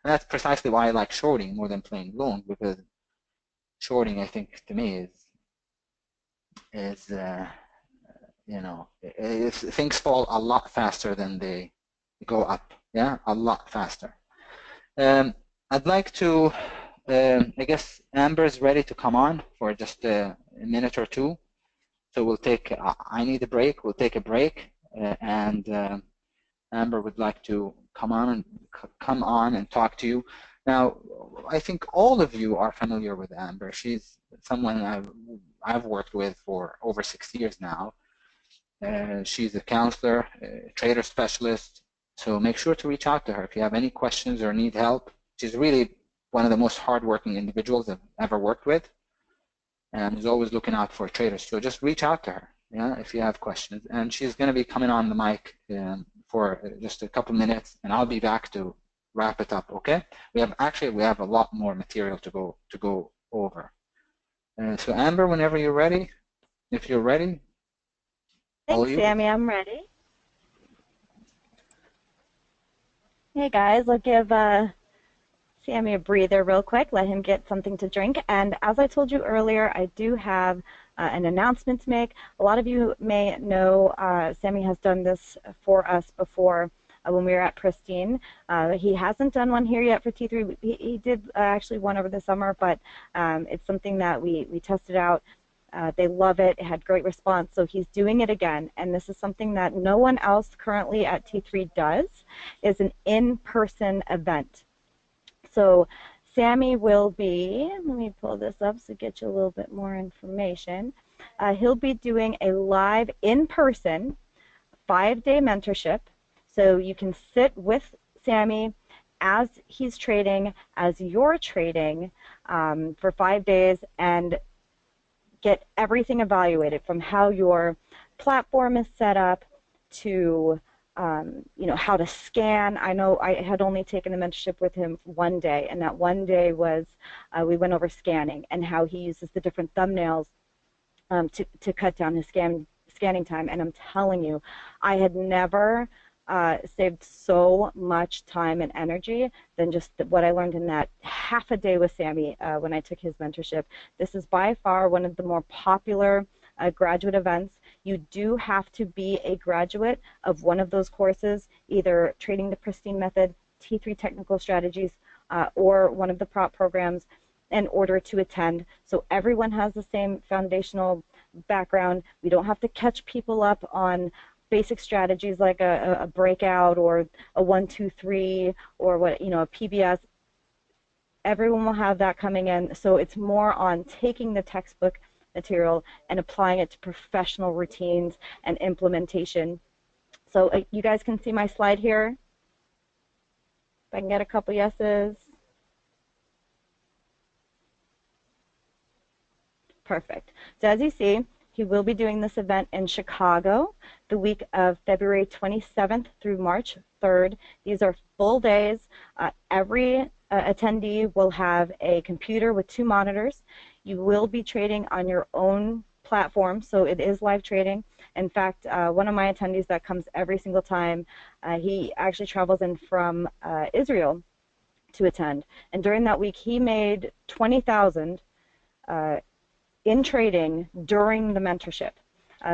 And that's precisely why I like shorting more than playing long, because shorting, I think, to me is things fall a lot faster than they go up. Yeah, a lot faster. I'd like to, I guess Amber's ready to come on for just a minute or two. So we'll take, I need a break, we'll take a break, and Amber would like to come on and talk to you. Now, I think all of you are familiar with Amber. She's someone I've worked with for over 6 years now. She's a counselor, a trader specialist, so make sure to reach out to her if you have any questions or need help. She's really one of the most hardworking individuals I've ever worked with, and is always looking out for traders. So just reach out to her, yeah, if you have questions. And she's going to be coming on the mic for just a couple minutes, and I'll be back to wrap it up. Okay? We have a lot more material to go over. So Amber, whenever you're ready, if you're ready. Thanks, Sami. I'm ready. Hey guys, I'll give Sami a breather real quick, let him get something to drink. And as I told you earlier, I do have an announcement to make. A lot of you may know Sami has done this for us before when we were at Pristine. He hasn't done one here yet for T3. He did actually one over the summer, but it's something that we tested out. They love it. It had great response, so he's doing it again. And this is something that no one else currently at T3 does, is an in-person event. So Sami will be, let me pull this up to get you a little bit more information. He'll be doing a live in-person 5-day mentorship. So you can sit with Sami as he's trading, as you're trading for 5 days, and get everything evaluated, from how your platform is set up to how to scan. I know I had only taken the mentorship with him 1 day, and that 1 day was we went over scanning and how he uses the different thumbnails to cut down his scanning time. And I'm telling you, I had never saved so much time and energy than just what I learned in that half a day with Sami when I took his mentorship. This is by far one of the more popular graduate events. You do have to be a graduate of one of those courses, either Trading the Pristine Method, T3 Technical Strategies, or one of the prop programs, in order to attend. So everyone has the same foundational background. We don't have to catch people up on basic strategies like a breakout or a 1-2-3 or what, you know, a PBS. Everyone will have that coming in. So it's more on taking the textbook material and applying it to professional routines and implementation. So you guys can see my slide here. If I can get a couple yeses. Perfect. So as you see, he will be doing this event in Chicago the week of February 27th through March 3rd. These are full days. Every attendee will have a computer with 2 monitors. You will be trading on your own platform, so it is live trading. In fact, one of my attendees that comes every single time, he actually travels in from Israel to attend. And during that week, he made $20,000 in trading during the mentorship.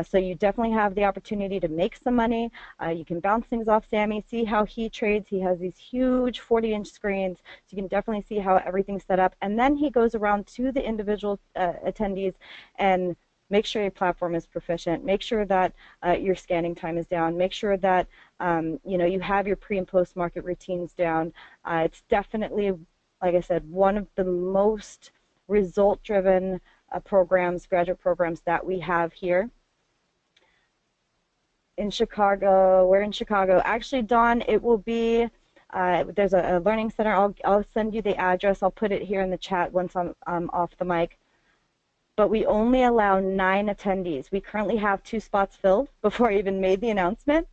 So you definitely have the opportunity to make some money. You can bounce things off Sami, see how he trades. He has these huge 40-inch screens, so you can definitely see how everything's set up. And then he goes around to the individual attendees and make sure your platform is proficient. Make sure that your scanning time is down. Make sure that you know, you have your pre and post market routines down. It's definitely, like I said, one of the most result-driven programs, graduate programs that we have here in Chicago. We're in Chicago. Actually, Dawn, it will be, there's a learning center. I'll send you the address. I'll put it here in the chat once I'm off the mic. But we only allow 9 attendees. We currently have 2 spots filled before I even made the announcement.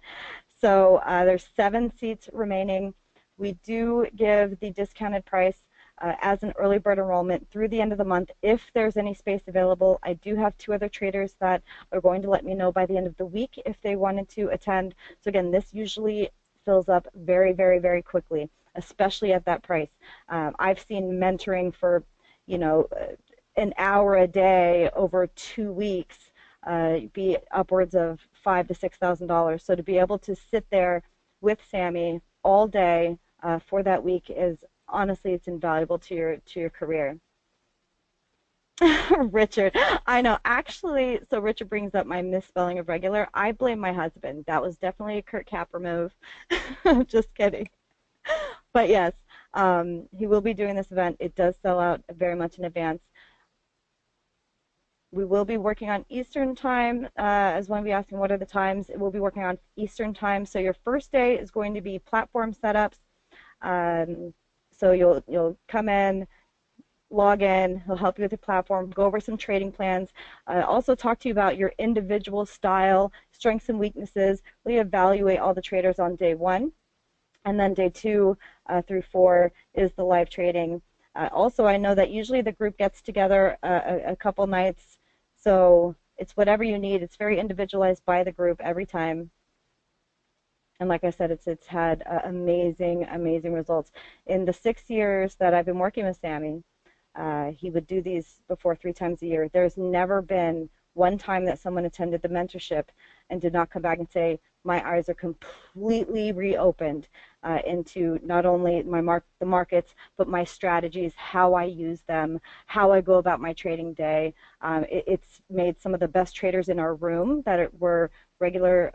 So there's 7 seats remaining. We do give the discounted price as an early bird enrollment through the end of the month if there's any space available. I do have 2 other traders that are going to let me know by the end of the week if they wanted to attend. So again, this usually fills up very, very, very quickly, especially at that price. I've seen mentoring for, you know, an hour a day over 2 weeks be upwards of $5,000 to $6,000. So to be able to sit there with Sami all day for that week is, honestly, it's invaluable to your career. Richard, I know. Actually, so Richard brings up my misspelling of regular. I blame my husband. That was definitely a Kurt Capper move. Just kidding. But yes, he will be doing this event. It does sell out very much in advance. We will be working on Eastern time, as one of you asking what are the times. We'll be working on Eastern time. So your first day is going to be platform setups. So you'll come in, log in, he'll help you with the platform, go over some trading plans, also talk to you about your individual style, strengths and weaknesses, really evaluate all the traders on day 1. And then day 2 through 4 is the live trading. Also, I know that usually the group gets together a couple nights, so it's whatever you need. It's very individualized by the group every time. And like I said, it's had amazing, amazing results. In the 6 years that I've been working with Sami, he would do these before 3 times a year. There's never been one time that someone attended the mentorship and did not come back and say, my eyes are completely reopened into not only the markets, but my strategies, how I use them, how I go about my trading day. It's made some of the best traders in our room that were regular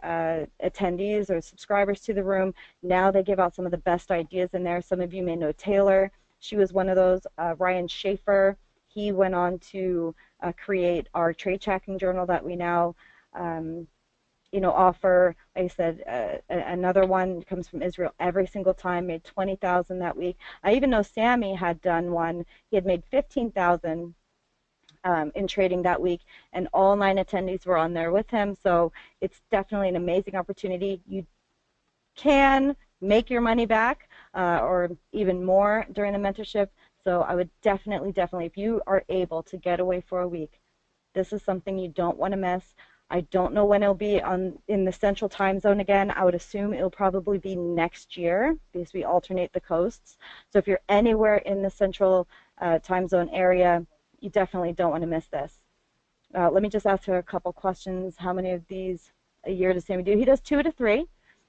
attendees or subscribers to the room. Now they give out some of the best ideas in there. Some of you may know Taylor. She was one of those. Ryan Schaefer, he went on to create our trade tracking journal that we now offer. Like I said, another one comes from Israel every single time, made $20,000 that week. I even know Sami had done one. He had made $15,000 in trading that week, and all 9 attendees were on there with him. So it's definitely an amazing opportunity. You can make your money back or even more during the mentorship. So I would definitely, if you are able to get away for a week, this is something you don't want to miss. I don't know when it'll be in the central time zone again. I would assume it'll probably be next year because we alternate the coasts. So if you're anywhere in the central time zone area, you definitely don't want to miss this. let me just ask her a couple questions. How many of these a year does Sami do? He does 2 to 3,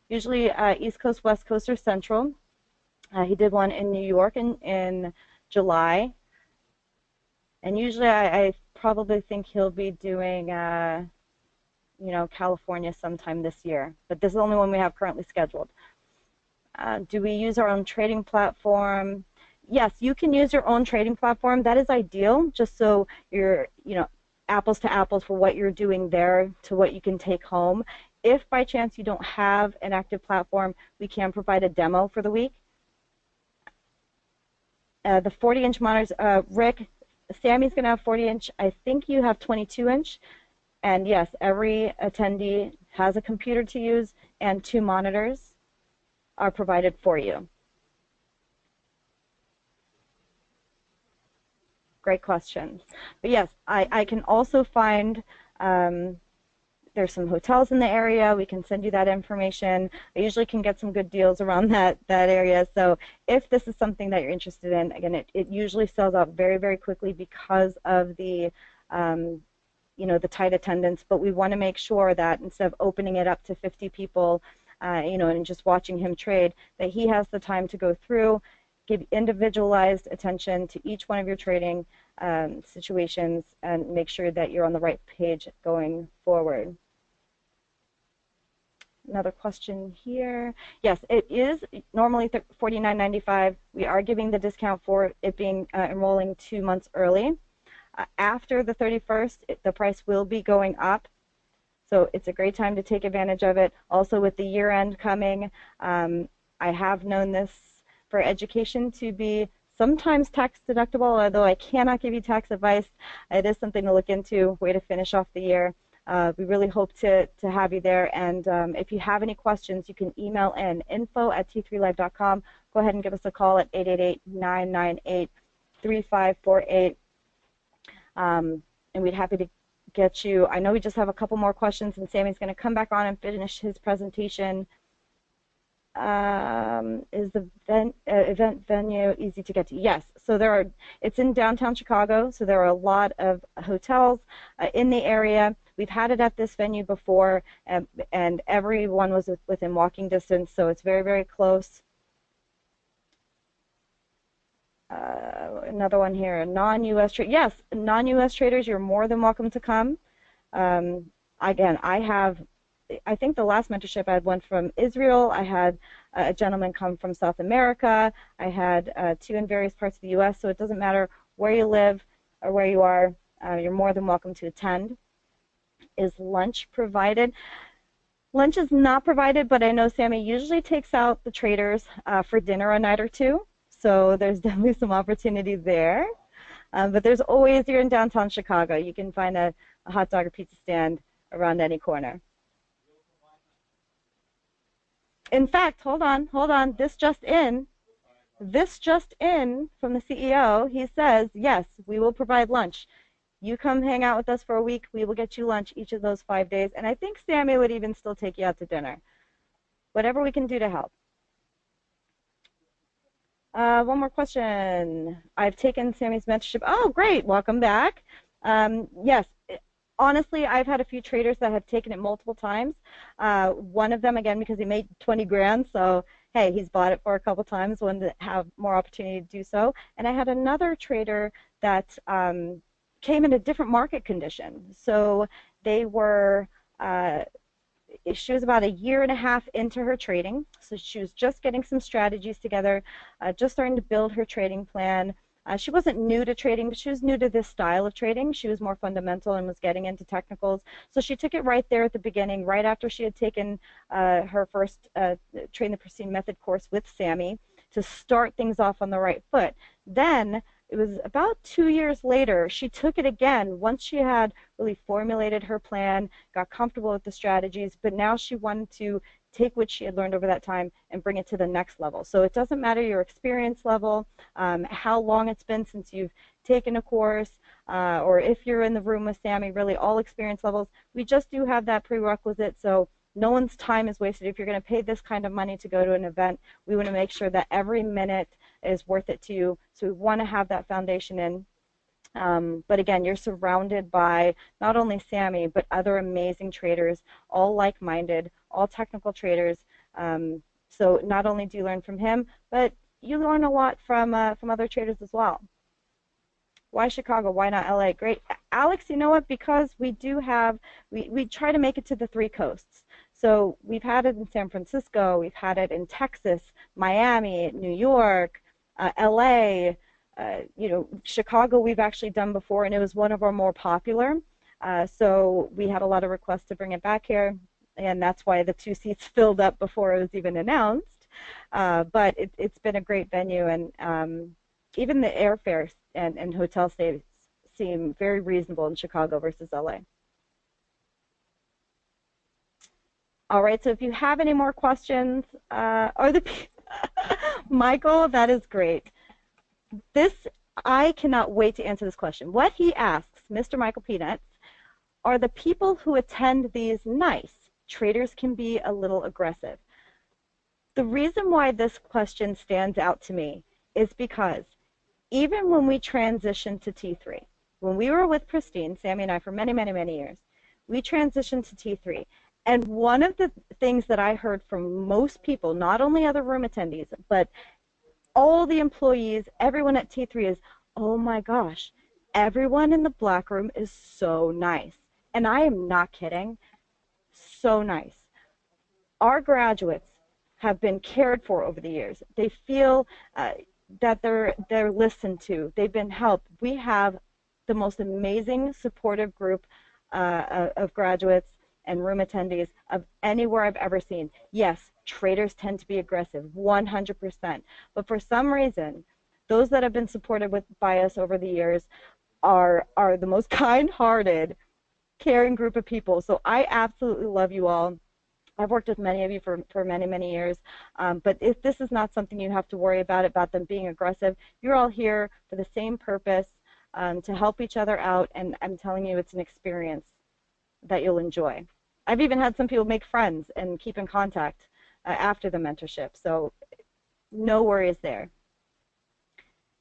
usually East Coast, West Coast, or Central. He did one in New York in July. And usually I probably think he'll be doing, California sometime this year. But this is the only one we have currently scheduled. Do we use our own trading platform? Yes, you can use your own trading platform. That is ideal, just so you're, apples to apples for what you're doing there to what you can take home. If by chance you don't have an active platform, we can provide a demo for the week. The 40-inch monitors, Rick, Sami's going to have 40-inch. I think you have 22-inch. And yes, every attendee has a computer to use, and 2 monitors are provided for you. Great question. But yes, I can also find, there's some hotels in the area. We can send you that information. I usually can get some good deals around that area. So if this is something that you're interested in, again, it usually sells out very, very quickly because of the, the tight attendance. But we want to make sure that instead of opening it up to 50 people, and just watching him trade, that he has the time to go through, give individualized attention to each one of your trading situations, and make sure that you're on the right page going forward. Another question here. Yes, it is normally $49.95. We are giving the discount for it being enrolling 2 months early. After the 31st, the price will be going up. So it's a great time to take advantage of it. Also, with the year end coming, I have known this for education to be sometimes tax deductible, although I cannot give you tax advice. It is something to look into, way to finish off the year. We really hope to have you there. And if you have any questions, you can email in info@t3live.com. Go ahead and give us a call at 888-998-3548. And we'd be happy to get you. I know we just have a couple more questions, and Sami's going to come back on and finish his presentation. Is the event venue easy to get to? Yes. So it's in downtown Chicago, so there are a lot of hotels in the area. We've had it at this venue before, and everyone was within walking distance, so it's very, very close. Another one here, non-U.S. traders. Yes, non-U.S. traders, you're more than welcome to come. Again, I think the last mentorship I had one from Israel. I had a gentleman come from South America. I had 2 in various parts of the U.S., so it doesn't matter where you live or where you are. You're more than welcome to attend. Is lunch provided? Lunch is not provided, but I know Sami usually takes out the traders for dinner a night or two, so there's definitely some opportunity there. But there's always, you're in downtown Chicago, you can find a hot dog or pizza stand around any corner. In fact, hold on, this just in from the CEO. He says, yes, we will provide lunch. You come hang out with us for a week, we will get you lunch each of those 5 days. And I think Sami would even still take you out to dinner. Whatever we can do to help. One more question. I've taken Sami's mentorship. Oh, great. Welcome back. Yes. Honestly, I've had a few traders that have taken it multiple times. One of them, again, because he made 20 grand, so hey, he's bought it for a couple times, wanted to have more opportunity to do so. And I had another trader that came in a different market condition. So they were, she was about 1.5 years into her trading. So she was just getting some strategies together, just starting to build her trading plan. She wasn't new to trading, but she was new to this style of trading. She was more fundamental and was getting into technicals. So she took it right there at the beginning, right after she had taken her first Train the Pristine Method course with Sami to start things off on the right foot. Then it was about 2 years later, she took it again once she had really formulated her plan, got comfortable with the strategies, but now she wanted to take what she had learned over that time and bring it to the next level. So it doesn't matter your experience level, how long it's been since you've taken a course, or if you're in the room with Sami, really all experience levels. We just do have that prerequisite, so no one's time is wasted. If you're going to pay this kind of money to go to an event, we want to make sure that every minute is worth it to you. So we want to have that foundation in. But again, you're surrounded by not only Sami, but other amazing traders, all like-minded, all technical traders. So not only do you learn from him, but you learn a lot from other traders as well. Why Chicago? Why not LA? Great. Alex, you know what? Because we do have, we try to make it to the three coasts. So we've had it in San Francisco, we've had it in Texas, Miami, New York, LA, Chicago we've actually done before, and it was one of our more popular. So we had a lot of requests to bring it back here, and that's why the 2 seats filled up before it was even announced. But it's been a great venue, and even the airfare and hotel stays seem very reasonable in Chicago versus LA. All right, so if you have any more questions, Michael, that is great. I cannot wait to answer this question. What he asks, Mr. Michael Peanuts, are the people who attend these nice? Traders can be a little aggressive. The reason why this question stands out to me is because even when we transitioned to T3, when we were with Pristine, Sami and I, for many, many, many years, we transitioned to T3. And one of the things that I heard from most people, not only other room attendees, but all the employees, everyone at T3 is, oh my gosh, everyone in the black room is so nice. And I am not kidding, so nice. Our graduates have been cared for over the years. They feel that they're listened to. They've been helped. We have the most amazing supportive group of graduates and room attendees of anywhere I've ever seen. Yes, traders tend to be aggressive, 100%. But for some reason, those that have been supported by us over the years are the most kind-hearted, caring group of people. So I absolutely love you all. I've worked with many of you for many, many years, but if this is not something you have to worry about them being aggressive, you're all here for the same purpose, to help each other out, and I'm telling you, it's an experience that you'll enjoy. I've even had some people make friends and keep in contact after the mentorship, so no worries there.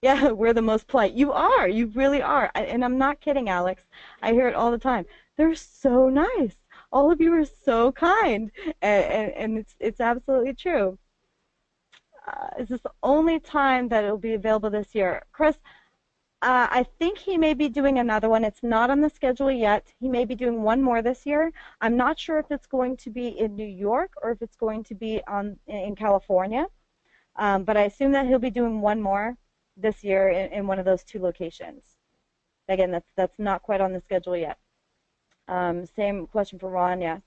Yeah, we're the most polite. You are. You really are. And I'm not kidding, Alex. I hear it all the time. They're so nice. All of you are so kind, and it's absolutely true. Is this the only time that it'll be available this year? Chris, I think he may be doing another one. It's not on the schedule yet. He may be doing one more this year. I'm not sure if it's going to be in New York or if it's going to be in California, but I assume that he'll be doing one more this year in one of those 2 locations. Again, that's not quite on the schedule yet. Same question for Ron, yes.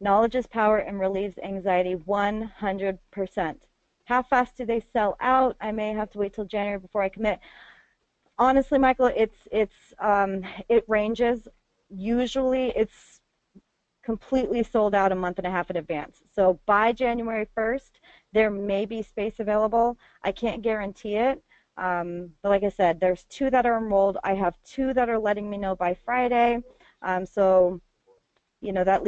Knowledge is power and relieves anxiety 100%. How fast do they sell out? I may have to wait till January before I commit. Honestly, Michael, it ranges. Usually it's completely sold out a month and a half in advance. So by January 1st, there may be space available. I can't guarantee it. But like I said, there's 2 that are enrolled. I have 2 that are letting me know by Friday. So, that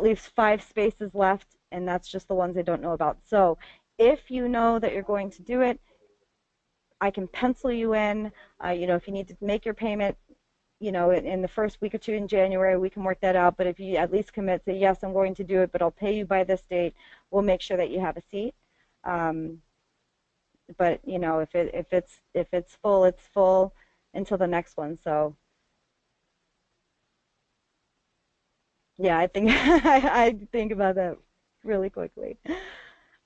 leaves 5 spaces left, and that's just the ones I don't know about. So if you know that you're going to do it, I can pencil you in. If you need to make your payment, in the first week or 2 in January, we can work that out. But if you at least commit, say, yes, I'm going to do it, but I'll pay you by this date, we'll make sure that you have a seat. But if it's full, it's full until the next one. So yeah, I think I think about that really quickly.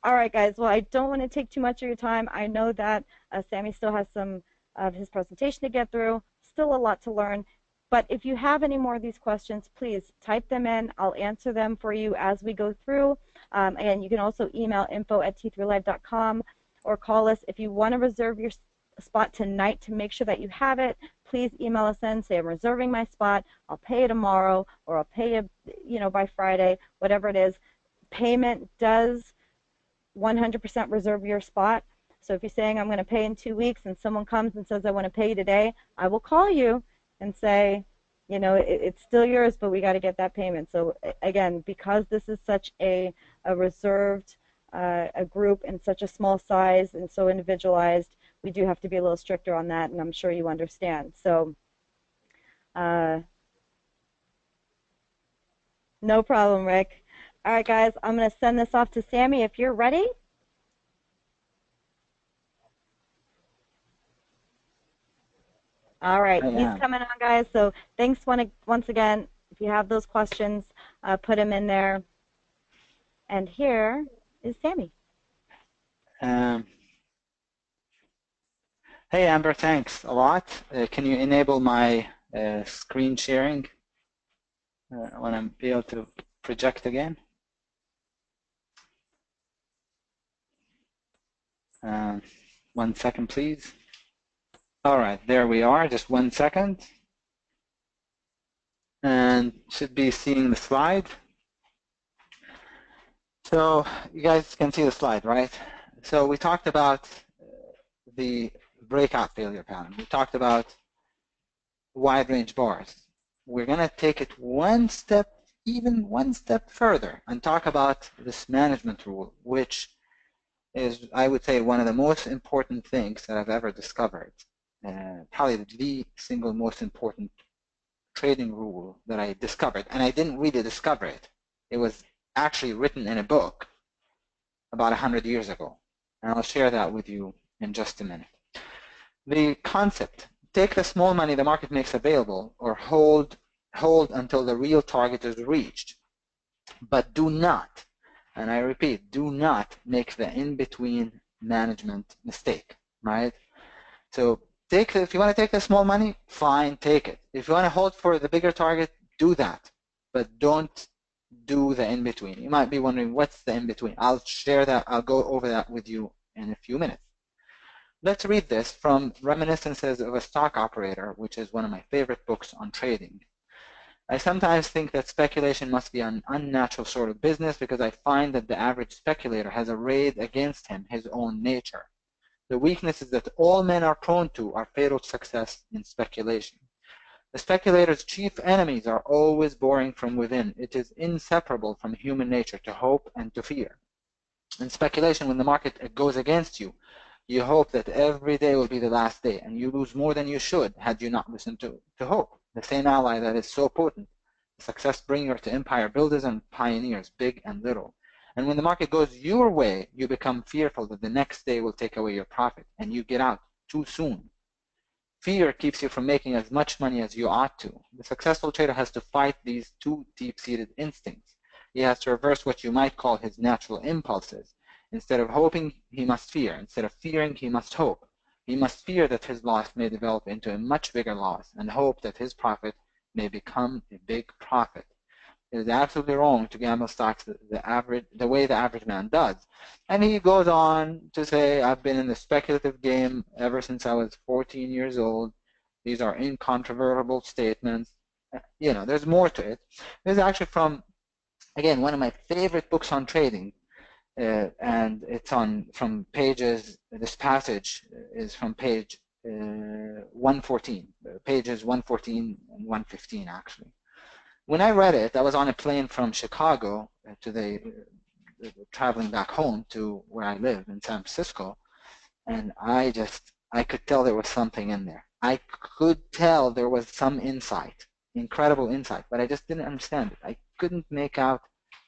All right, guys. Well, I don't want to take too much of your time. I know that Sami still has some of his presentation to get through. Still a lot to learn. But if you have any more of these questions, please type them in. I'll answer them for you as we go through. And you can also email info@t3live.com or call us. If you want to reserve your spot tonight to make sure that you have it, please email us in. Say, I'm reserving my spot. I'll pay you tomorrow, or I'll pay you, by Friday, whatever it is. Payment does 100% reserve your spot. So if you're saying I'm going to pay in 2 weeks and someone comes and says I want to pay you today, I will call you and say, it's still yours, but we got to get that payment. So again, because this is such a reserved a group and such a small size and so individualized, we do have to be a little stricter on that, and I'm sure you understand. So no problem, Rick. All right, guys, I'm going to send this off to Sami if you're ready. All right, he's coming on, guys. So thanks once again. If you have those questions, put them in there. And here is Sami. Hey, Amber, thanks a lot. Can you enable my screen sharing when I'm able to project again? 1 second, please. All right, there we are. Just 1 second. And should be seeing the slide. So you guys can see the slide, right? So we talked about the breakout failure pattern. We talked about wide range bars. We're going to take it even one step further and talk about this management rule, which is, I would say, one of the most important things that I've ever discovered. Probably the single most important trading rule that I discovered. And I didn't really discover it. It was actually written in a book about 100 years ago. And I'll share that with you in just a minute. The concept: take the small money the market makes available, or hold until the real target is reached. But do not, and I repeat, do not make the in-between management mistake, right? So if you want to take the small money, fine, take it. If you want to hold for the bigger target, do that. But don't do the in-between. You might be wondering, what's the in-between? I'll share that. I'll go over that with you in a few minutes. Let's read this from Reminiscences of a Stock Operator, which is one of my favorite books on trading. I sometimes think that speculation must be an unnatural sort of business because I find that the average speculator has arrayed against him his own nature. The weaknesses that all men are prone to are fatal to success in speculation. The speculator's chief enemies are always boring from within. It is inseparable from human nature to hope and to fear. In speculation, when the market goes against you, you hope that every day will be the last day, and you lose more than you should had you not listened to hope, the same ally that is so potent, the success bringer to empire builders and pioneers, big and little. And when the market goes your way, you become fearful that the next day will take away your profit, and you get out too soon. Fear keeps you from making as much money as you ought to. The successful trader has to fight these two deep-seated instincts. He has to reverse what you might call his natural impulses. Instead of hoping, he must fear. Instead of fearing, he must hope. He must fear that his loss may develop into a much bigger loss, and hope that his profit may become a big profit. It is absolutely wrong to gamble stocks the way the average man does. And he goes on to say, I've been in the speculative game ever since I was 14 years old. These are incontrovertible statements. You know, there's more to it. This is actually from, again, one of my favorite books on trading. And it's from pages, this passage is from page 114, pages 114 and 115 actually. When I read it, I was on a plane from Chicago traveling back home to where I live in San Francisco, and I could tell there was something in there. I could tell there was some insight, incredible insight, but I just didn't understand it. I couldn't make out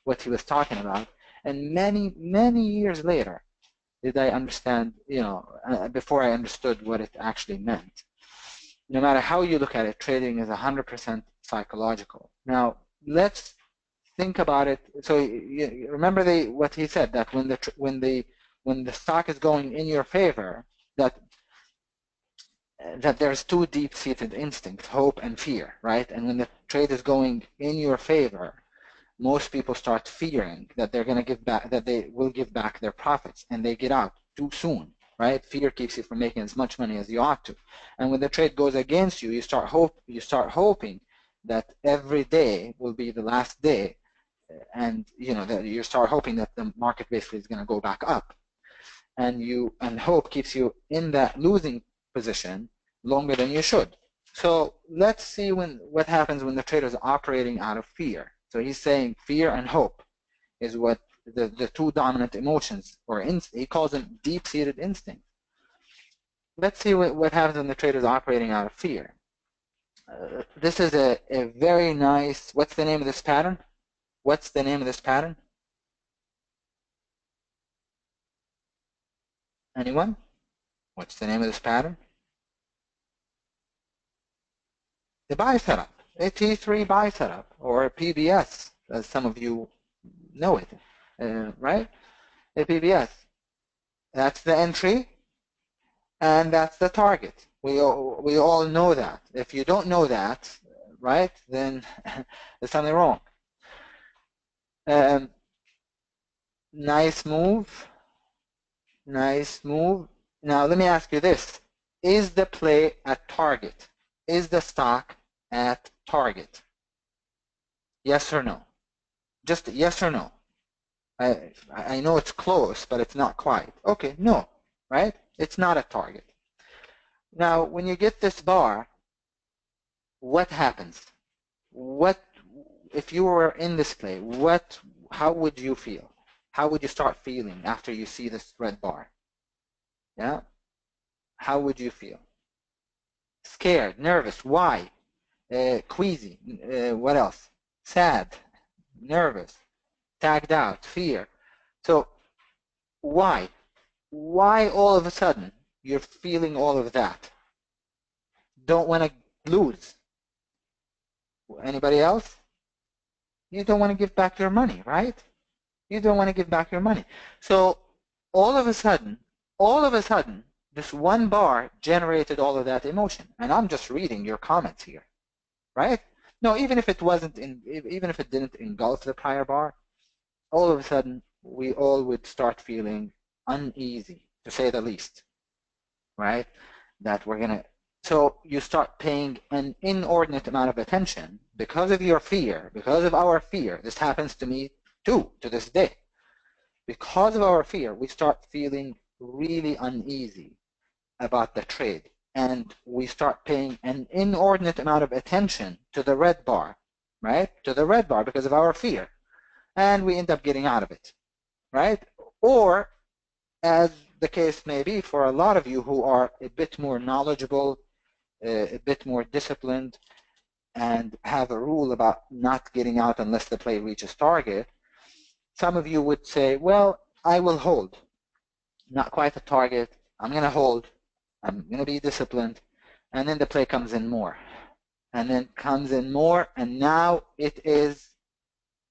what he was talking about. And many, many years later did I understand, before I understood what it actually meant. No matter how you look at it, trading is 100% psychological. Now, let's think about it. So remember what he said, that when the stock is going in your favor, that there's two deep-seated instincts, hope and fear, right? And when the trade is going in your favor, most people start fearing that they're going to give back, that they will give back their profits, and they get out too soon, right? Fear keeps you from making as much money as you ought to. And when the trade goes against you, you start hoping that every day will be the last day, and that you start hoping that the market basically is going to go back up, and hope keeps you in that losing position longer than you should. So let's see what happens when the trader is operating out of fear. So he's saying fear and hope is what the two dominant emotions, or he calls them deep-seated instincts. let's see what happens when the trader is operating out of fear. This is a very nice, what's the name of this pattern? What's the name of this pattern? Anyone? What's the name of this pattern? The buy setup, a T3 buy setup, or a PBS, as some of you know it, right? A PBS. That's the entry, and that's the target. We all know that. If you don't know that, right, then there's something wrong. Nice move. Nice move. Now let me ask you this. Is the play at target? Is the stock at target? Yes or no? Just yes or no. I know it's close, but it's not quite. Okay, no, right? It's not a target. Now, when you get this bar, what happens? What if you were in this play? How would you feel? How would you start feeling after you see this red bar? Yeah? How would you feel? Scared, nervous. Why? Queasy. What else? Sad, nervous, tagged out, fear. So why? Why all of a sudden you're feeling all of that? Don't want to lose. Anybody else? You don't want to give back your money, right? You don't want to give back your money. So all of a sudden, this one bar generated all of that emotion. And I'm just reading your comments here, right? No, even if it didn't engulf the prior bar, all of a sudden we all would start feeling uneasy, to say the least, right? That we're gonna. So you start paying an inordinate amount of attention because of your fear, because of our fear. This happens to me too, to this day. Because of our fear, we start feeling really uneasy about the trade, and we start paying an inordinate amount of attention to the red bar, right? To the red bar because of our fear, and we end up getting out of it, right? Or, as the case may be for a lot of you who are a bit more knowledgeable, a bit more disciplined, and have a rule about not getting out unless the play reaches target, some of you would say, well, I will hold. Not quite a target. I'm going to hold. I'm going to be disciplined. And then the play comes in more. And then comes in more, and now it is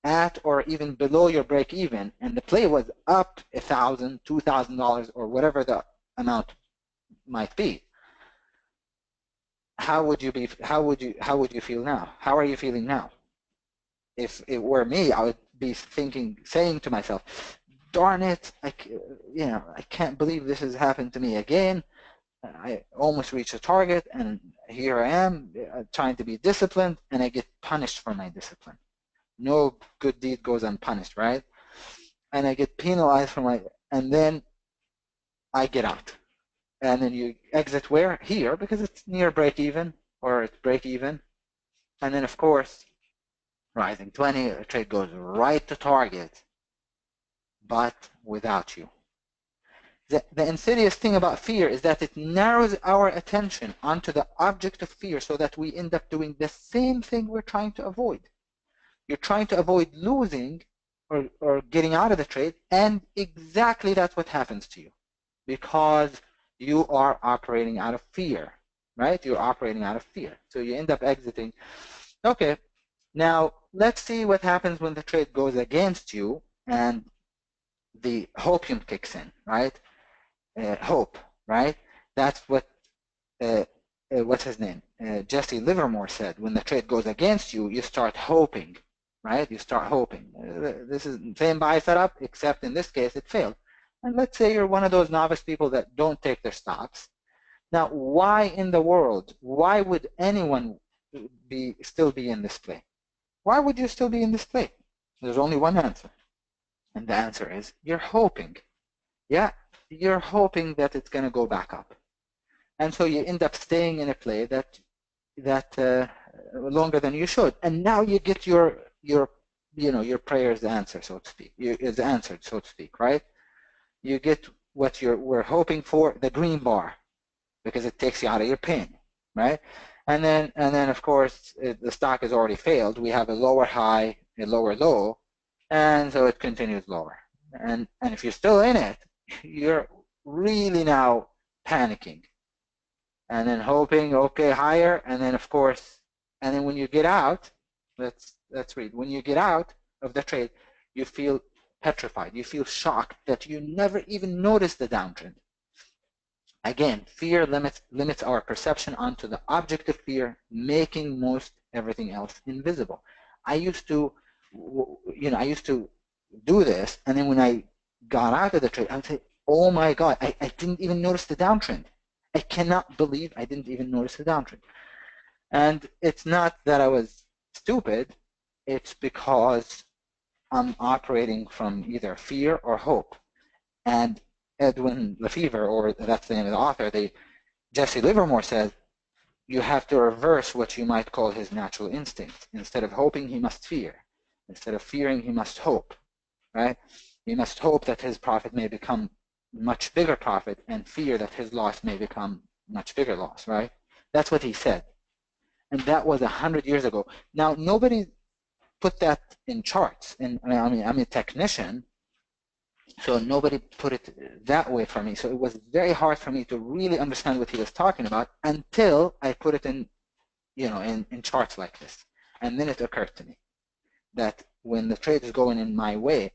at or even below your break even, and the play was up $1,000, $2,000, or whatever the amount might be. How would you feel now? How are you feeling now? If it were me, I would be saying to myself, darn it, I can't believe this has happened to me again. I almost reached a target, and here I am trying to be disciplined, and I get punished for my discipline. No good deed goes unpunished, right? And I get penalized for and then I get out. And then you exit where? Here, because it's near break even, or it's break even. And then, of course, rising 20, the trade goes right to target, but without you. The insidious thing about fear is that it narrows our attention onto the object of fear so that we end up doing the same thing we're trying to avoid. You're trying to avoid losing or getting out of the trade, and exactly that's what happens to you because you are operating out of fear, right? You're operating out of fear. So you end up exiting. Okay, now let's see what happens when the trade goes against you and the hopium kicks in, right? Hope, right? That's what, what's his name? Jesse Livermore said, when the trade goes against you, you start hoping, right? You start hoping. This is the same buy setup, except in this case, it failed. And let's say you're one of those novice people that don't take their stops. Now, why in the world, why would anyone still be in this play? Why would you still be in this play? There's only one answer. And the answer is you're hoping. Yeah, you're hoping that it's going to go back up. And so you end up staying in a play that longer than you should. And now you get your prayers answered, so to speak. Is answered, so to speak, right? You get what we're hoping for, the green bar. because it takes you out of your pain, right? And then of course the stock has already failed. We have a lower high, a lower low, and so it continues lower. And if you're still in it, you're really now panicking, and then hoping, okay, higher, and then of course, and then when you get out, let's read. When you get out of the trade, you feel petrified. You feel shocked that you never even noticed the downtrend. Again, fear limits our perception onto the object of fear, making most everything else invisible. I used to do this, and then when I got out of the trade, I would say, oh my God, I didn't even notice the downtrend. I cannot believe I didn't even notice the downtrend. And it's not that I was stupid, it's because I'm operating from either fear or hope. And Edwin Lefevre, or that's the name of the author, Jesse Livermore says, you have to reverse what you might call his natural instinct. Instead of hoping, he must fear. Instead of fearing, he must hope, right? He must hope that his profit may become much bigger profit and fear that his loss may become much bigger loss, right? That's what he said. And that was 100 years ago. Now, nobody put that in charts. And I mean, I'm a technician, so nobody put it that way for me. So it was very hard for me to really understand what he was talking about until I put it in, in charts like this. And then it occurred to me that when the trade is going in my way,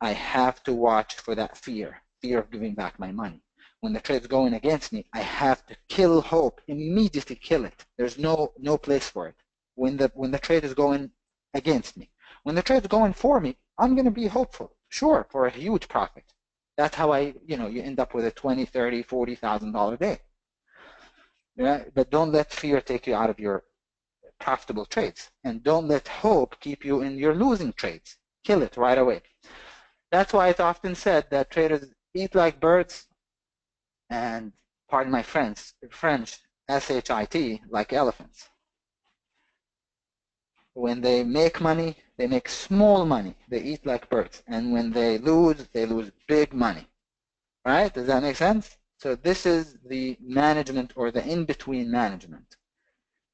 I have to watch for that fear of giving back my money. When the trade is going against me, I have to kill hope, immediately kill it. There's no place for it. When the trade is going against me. When the trade is going for me, I'm going to be hopeful, sure, for a huge profit. That's how you end up with a $20,000, $30,000, $40,000 day. Yeah? But don't let fear take you out of your profitable trades. And don't let hope keep you in your losing trades. Kill it right away. That's why it's often said that traders eat like birds and, pardon my French, S-H-I-T, like elephants. When they make money, they make small money. They eat like birds. And when they lose big money. Right? Does that make sense? So this is the management, or the in-between management.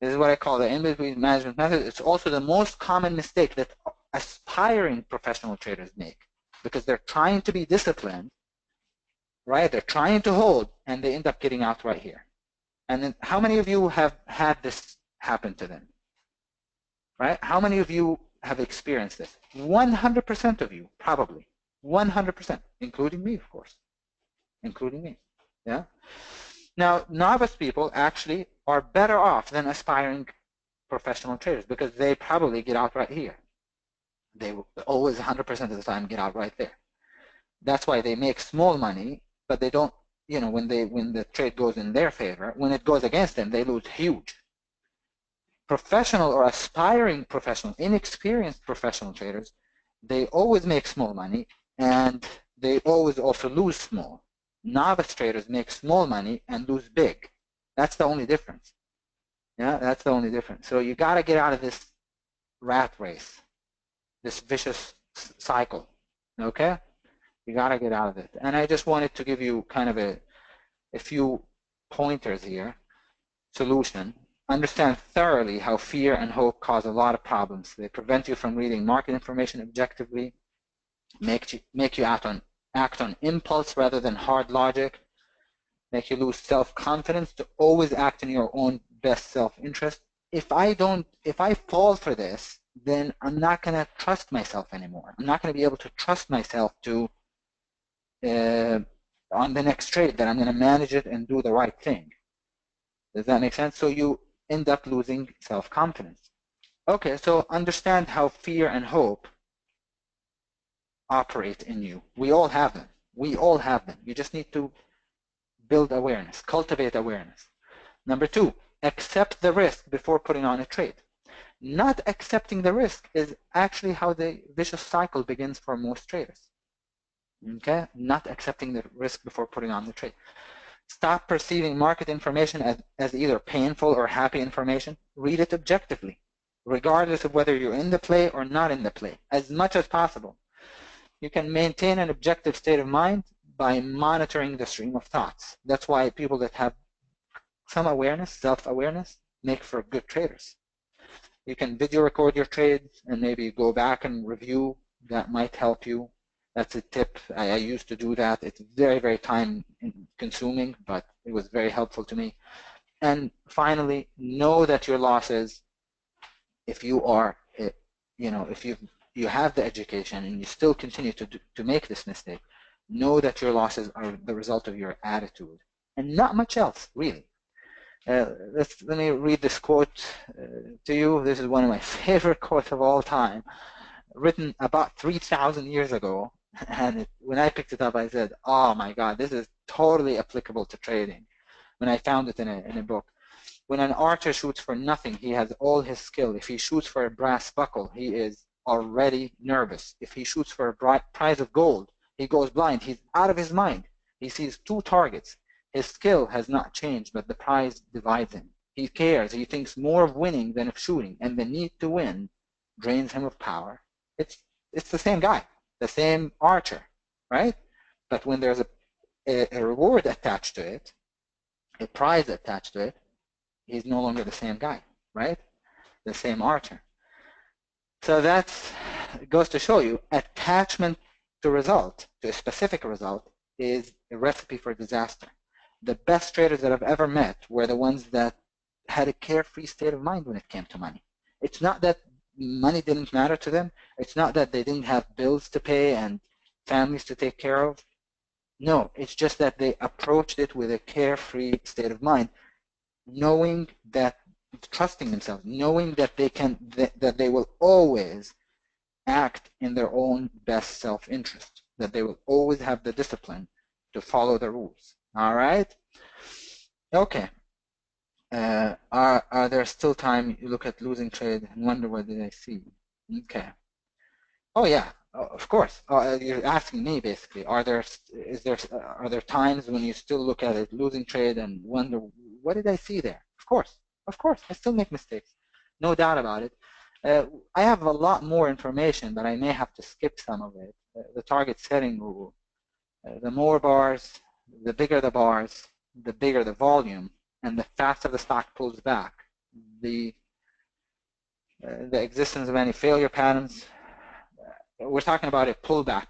This is what I call the in-between management method. It's also the most common mistake that aspiring professional traders make, because they're trying to be disciplined, right? They're trying to hold, and they end up getting out right here. And then how many of you have had this happen to them? Right? How many of you have experienced this? 100% of you, probably. 100%, including me, of course. Including me. Yeah? Now, novice people actually are better off than aspiring professional traders, because they probably get out right here. They will always 100% of the time get out right there. That's why they make small money, but they don't, when the trade goes in their favor, when it goes against them, they lose huge. Professional or aspiring professional, inexperienced professional traders, they always make small money, and they always also lose small. Novice traders make small money and lose big. That's the only difference. Yeah, that's the only difference. So you got to get out of this rat race, this vicious cycle. Okay? You got to get out of it. And I just wanted to give you kind of a few pointers here. Solution. Understand thoroughly how fear and hope cause a lot of problems. They prevent you from reading market information objectively, make you act on impulse rather than hard logic, make you lose self-confidence to always act in your own best self-interest. If I fall for this, then I'm not going to trust myself anymore. I'm not going to be able to trust myself to on the next trade, that I'm going to manage it and do the right thing. Does that make sense? So you end up losing self-confidence. Okay, so understand how fear and hope operate in you. We all have them. We all have them. You just need to build awareness, cultivate awareness. Number 2, accept the risk before putting on a trade. Not accepting the risk is actually how the vicious cycle begins for most traders. Okay, not accepting the risk before putting on the trade. Stop perceiving market information as either painful or happy information. Read it objectively, regardless of whether you're in the play or not in the play, as much as possible. You can maintain an objective state of mind by monitoring the stream of thoughts. That's why people that have some awareness, self-awareness, make for good traders. You can video record your trades and maybe go back and review. That might help you. That's a tip. I used to do that. It's very, very time consuming, but it was very helpful to me. And finally, know that your losses, if you are, if you have the education and you still continue to make this mistake, know that your losses are the result of your attitude and not much else, really. Let me read this quote to you. This is one of my favorite quotes of all time, written about 3,000 years ago. And when I picked it up, I said, oh my God, this is totally applicable to trading. When I found it in a book. When an archer shoots for nothing, he has all his skill. If he shoots for a brass buckle, he is already nervous. If he shoots for a prize of gold, he goes blind. He's out of his mind. He sees two targets. His skill has not changed, but the prize divides him. He cares. He thinks more of winning than of shooting, and the need to win drains him of power. It's the same guy, the same archer, right? But when there's a reward attached to it, a prize attached to it, he's no longer the same guy, right? The same archer. So that goes to show you attachment to result, to a specific result, is a recipe for disaster. The best traders that I've ever met were the ones that had a carefree state of mind when it came to money. It's not that money didn't matter to them. It's not that they didn't have bills to pay and families to take care of. No, it's just that they approached it with a carefree state of mind, knowing that, trusting themselves, knowing that that they will always act in their own best self-interest, that they will always have the discipline to follow the rules. All right? Okay. Are there still time? You look at losing trade and wonder what did I see? Okay. Oh yeah, of course. You're asking me basically. Are there times when you still look at it, losing trade, and wonder what did I see there? Of course. I still make mistakes, no doubt about it. I have a lot more information, but I may have to skip some of it. The target setting rule. The more bars, the bigger the bars, the bigger the volume, and the faster the stock pulls back. The existence of any failure patterns. We're talking about a pullback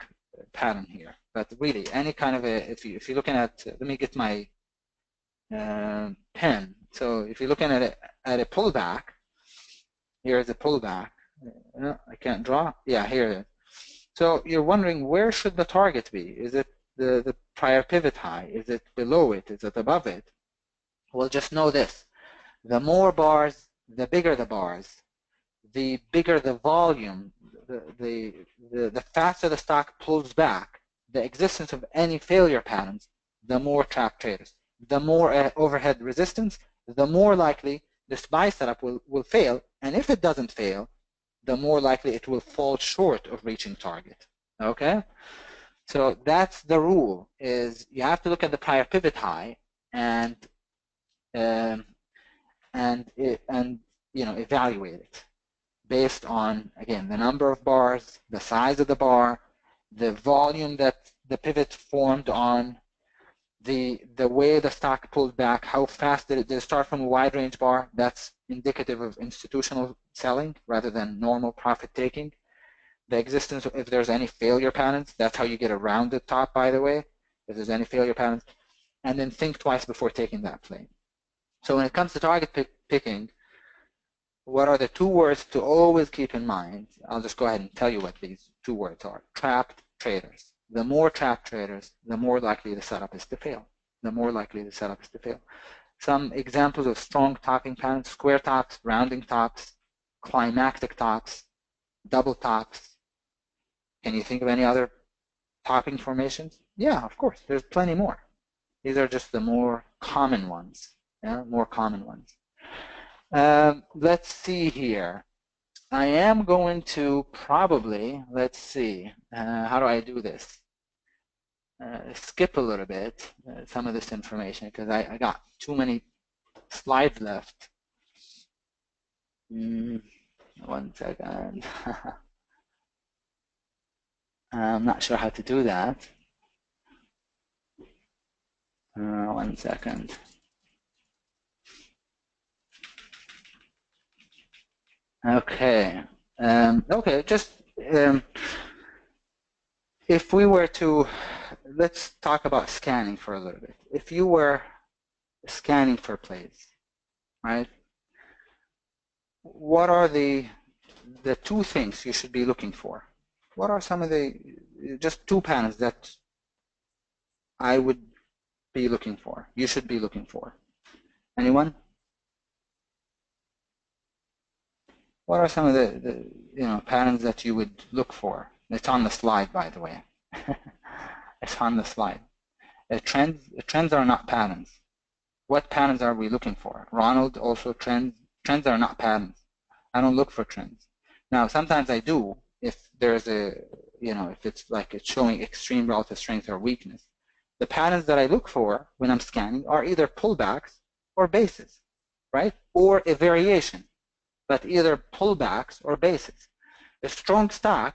pattern here, but really any kind of if you're looking at, let me get my pen. So if you're looking at a pullback, here's a pullback. I can't draw. Yeah, here it is. So you're wondering, where should the target be? Is it the prior pivot high? Is it below it? Is it above it? Well, just know this. The more bars, the bigger the bars, the bigger the volume, the faster the stock pulls back, the existence of any failure patterns, the more trap traders. The more overhead resistance, the more likely this buy setup will fail. And if it doesn't fail, the more likely it will fall short of reaching target. Okay? So that's the rule, is you have to look at the prior pivot high and evaluate it based on, again, the number of bars, the size of the bar, the volume that the pivot formed on, the way the stock pulled back, how fast did it start from a wide range bar. That's indicative of institutional selling rather than normal profit taking. The existence of, if there's any failure patterns, that's how you get a rounded top, by the way, if there's any failure patterns. And then think twice before taking that play. So when it comes to target picking, what are the two words to always keep in mind? I'll just go ahead and tell you what these two words are. Trapped traders. The more trapped traders, the more likely the setup is to fail. The more likely the setup is to fail. Some examples of strong topping patterns: square tops, rounding tops, climactic tops, double tops. Can you think of any other topping formations? Yeah, of course. There's plenty more. These are just the more common ones. Yeah, more common ones. Let's see here. I am going to probably, let's see, how do I do this? Skip a little bit some of this information because I got too many slides left. 1 second. I'm not sure how to do that. 1 second. Okay. Okay, just if we were to, let's talk about scanning for a little bit. If you were scanning for plays, right? What are the two things you should be looking for? What are some of the just two patterns that I would be looking for? You should be looking for. Anyone? What are some of the patterns that you would look for? It's on the slide, by the way. It's on the slide. Trends are not patterns. What patterns are we looking for? Ronald, also trends. Trends are not patterns. I don't look for trends. Now, sometimes I do if there's if it's like it's showing extreme relative strength or weakness. The patterns that I look for when I'm scanning are either pullbacks or bases, right? Or a variation, but either pullbacks or bases. A strong stock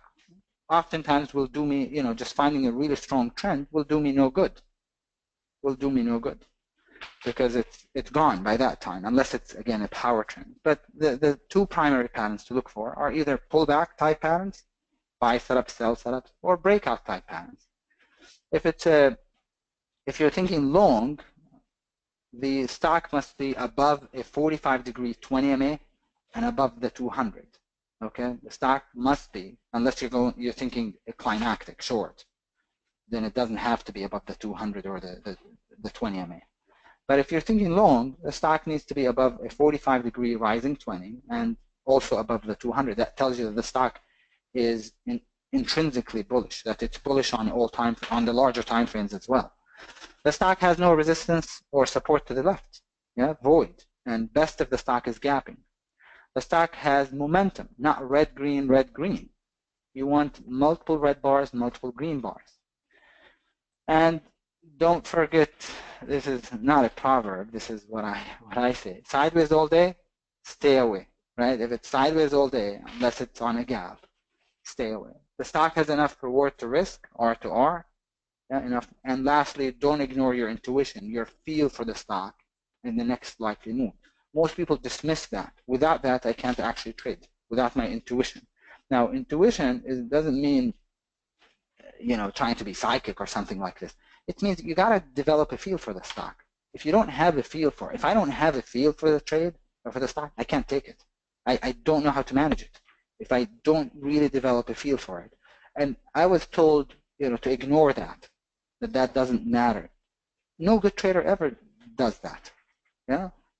oftentimes will do me, just finding a really strong trend will do me no good. Will do me no good because it's gone by that time, unless it's, again, a power trend. But the two primary patterns to look for are either pullback type patterns, buy setups, sell setups, or breakout type patterns. If you're thinking long, the stock must be above a 45-degree 20 MA and above the 200. Okay, the stock must be, unless you're thinking a climactic short, then it doesn't have to be above the 200 or the 20 MA. But if you're thinking long, the stock needs to be above a 45-degree rising 20 and also above the 200. That tells you that the stock is intrinsically bullish, that it's bullish on the larger time frames as well. The stock has no resistance or support to the left, void, and best if the stock is gapping. The stock has momentum, not red, green, red, green. You want multiple red bars, multiple green bars. And don't forget, this is not a proverb, this is what I say. Sideways all day, stay away, right? If it's sideways all day, unless it's on a gap, stay away. The stock has enough reward to risk, R to R, enough. And lastly, don't ignore your intuition, your feel for the stock in the next likely move. Most people dismiss that. Without that, I can't actually trade, without my intuition. Now, intuition doesn't mean trying to be psychic or something like this. It means you got to develop a feel for the stock. If I don't have a feel for the trade or for the stock, I can't take it. I don't know how to manage it if I don't really develop a feel for it. And I was told, to ignore that doesn't matter. No good trader ever does that.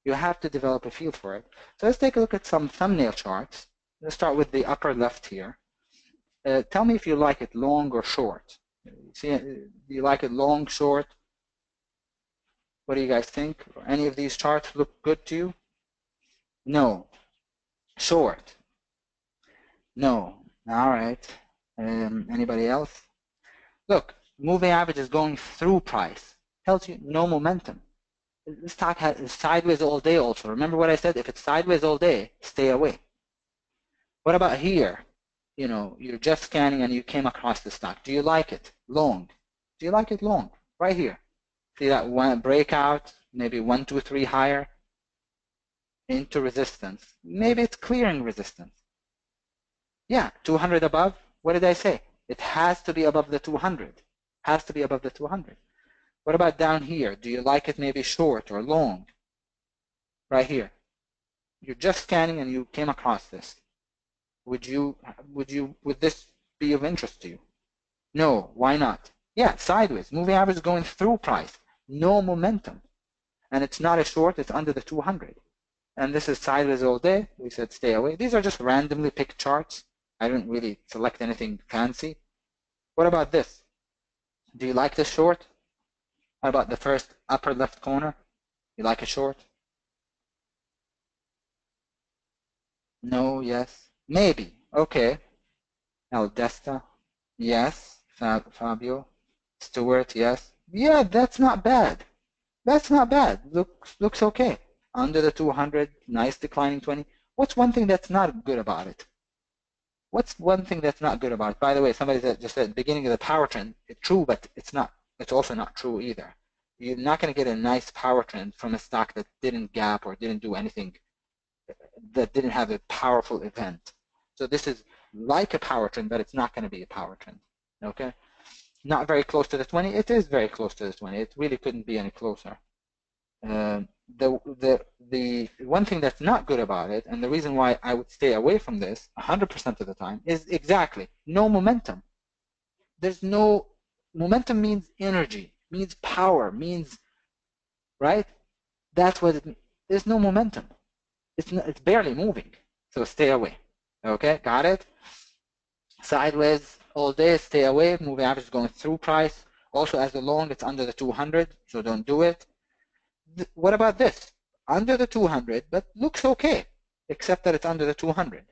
You have to develop a feel for it. So let's take a look at some thumbnail charts. Let's start with the upper left here. Tell me if you like it long or short. See, do you like it long, short? What do you guys think? Any of these charts look good to you? No. Short? No. All right. Anybody else? Look, moving average is going through price. Tells you no momentum. This stock is sideways all day also. Remember what I said? If it's sideways all day, stay away. What about here? You're just scanning and you came across the stock. Do you like it long? Do you like it long? Right here. See that one breakout, maybe 1, 2, 3 higher into resistance. Maybe it's clearing resistance. Yeah, 200 above. What did I say? It has to be above the 200. Has to be above the 200. What about down here? Do you like it maybe short or long? Right here. You're just scanning and you came across this. Would this be of interest to you? No, why not? Yeah, sideways. Moving average is going through price. No momentum. And it's not a short, it's under the 200. And this is sideways all day. We said stay away. These are just randomly picked charts. I didn't really select anything fancy. What about this? Do you like this short? How about the first upper left corner? You like a short? No, yes. Maybe. Okay. El Desta. Yes. Fabio. Stewart, yes. Yeah, that's not bad. That's not bad. Looks okay. Under the 200, nice declining 20. What's one thing that's not good about it? What's one thing that's not good about it? By the way, somebody just said beginning of the power trend. It's true, but it's not. It's also not true either. You're not going to get a nice power trend from a stock that didn't gap or didn't do anything that didn't have a powerful event. So this is like a power trend, but it's not going to be a power trend. Okay, not very close to the 20. It is very close to the 20. It really couldn't be any closer. The one thing that's not good about it, and the reason why I would stay away from this 100% of the time, is exactly no momentum. There's no momentum. Means energy, means power, means, right? That's what it means. There's no momentum. It's barely moving. So stay away. Okay, got it? Sideways all day, stay away. Moving average is going through price. Also, as the long, it's under the 200, so don't do it. What about this? Under the 200, but looks okay, except that it's under the 200.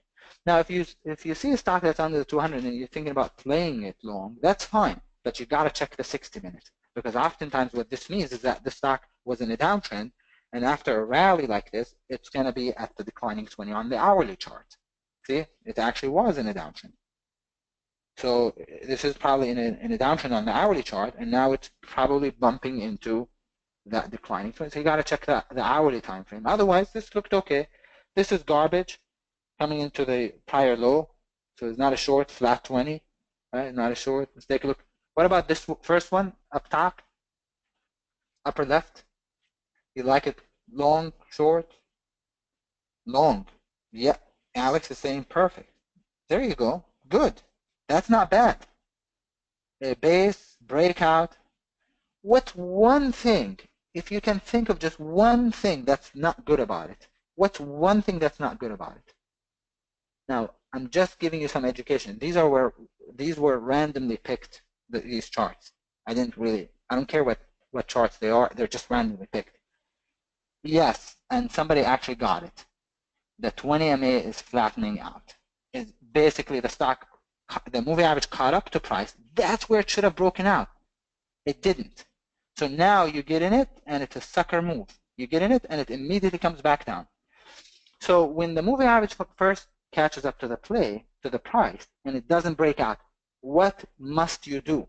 Now, if you see a stock that's under the 200 and you're thinking about playing it long, that's fine, but you got to check the 60 minutes, because oftentimes what this means is that the stock was in a downtrend, and after a rally like this, it's going to be at the declining 20 on the hourly chart. See, it actually was in a downtrend. So this is probably in a downtrend on the hourly chart, and now it's probably bumping into that declining trend. So you got to check the hourly time frame. Otherwise, this looked okay. This is garbage coming into the prior low. So it's not a short, flat 20, right? Not a short. Let's take a look. What about this first one up top, upper left? You like it long, short? Long. Yeah, Alex is saying perfect. There you go. Good. That's not bad. A base, breakout. What's one thing, if you can think of just one thing that's not good about it, what's one thing that's not good about it? Now, I'm just giving you some education. These were randomly picked, these charts. I don't care what charts they are, they're just randomly picked. Yes, and somebody actually got it. The 20 MA is flattening out. It's basically the moving average caught up to price. That's where it should have broken out. It didn't. So now you get in it, and it's a sucker move. You get in it, and it immediately comes back down. So when the moving average first catches up to the price, and it doesn't break out, what must you do?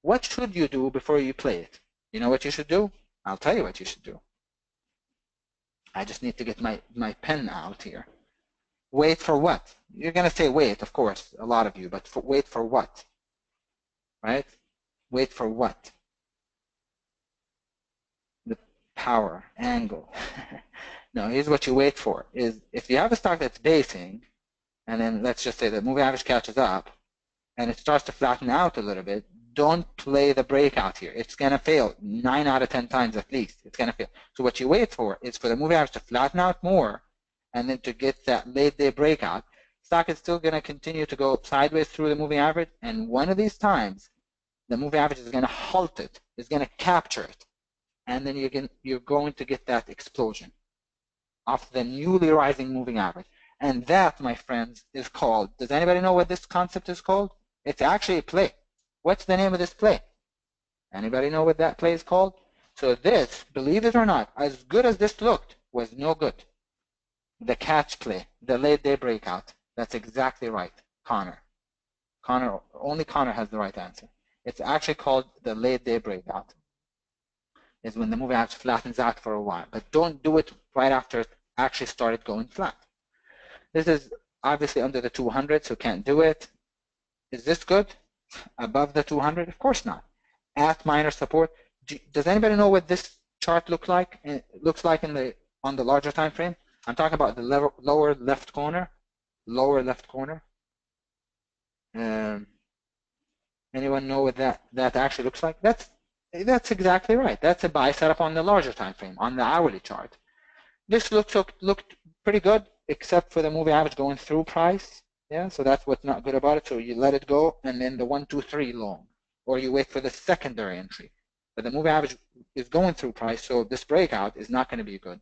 What should you do before you play it? You know what you should do? I'll tell you what you should do. I just need to get my pen out here. Wait for what? You're going to say wait, of course, a lot of you, but wait for what? Right? Wait for what? The power angle. No, here's what you wait for. Is if you have a stock that's basing, and then let's just say the moving average catches up, and it starts to flatten out a little bit, don't play the breakout here. It's going to fail 9 out of 10 times at least. It's going to fail. So what you wait for is for the moving average to flatten out more, and then to get that late day breakout. Stock is still going to continue to go sideways through the moving average, and one of these times, the moving average is going to halt it, is going to capture it, and then you're going to get that explosion of the newly rising moving average. And that, my friends, is called, does anybody know what this concept is called? It's actually a play. What's the name of this play? Anybody know what that play is called? So this, believe it or not, as good as this looked, was no good. The catch play, the late day breakout. That's exactly right, Connor. Only Connor has the right answer. It's actually called the late day breakout. Is when the moving average flattens out for a while. But don't do it right after it actually started going flat. This is obviously under the 200, so can't do it. Is this good? Above the 200? Of course not. At minor support. Does anybody know what this chart looks like on the larger time frame? I'm talking about the lower left corner. Lower left corner. Anyone know what that actually looks like? That's exactly right. That's a buy setup on the larger time frame, on the hourly chart. This looked pretty good, except for the moving average going through price. Yeah, so that's what's not good about it. So you let it go, and then the 1, 2, 3 long, or you wait for the secondary entry. But the moving average is going through price, so this breakout is not going to be good.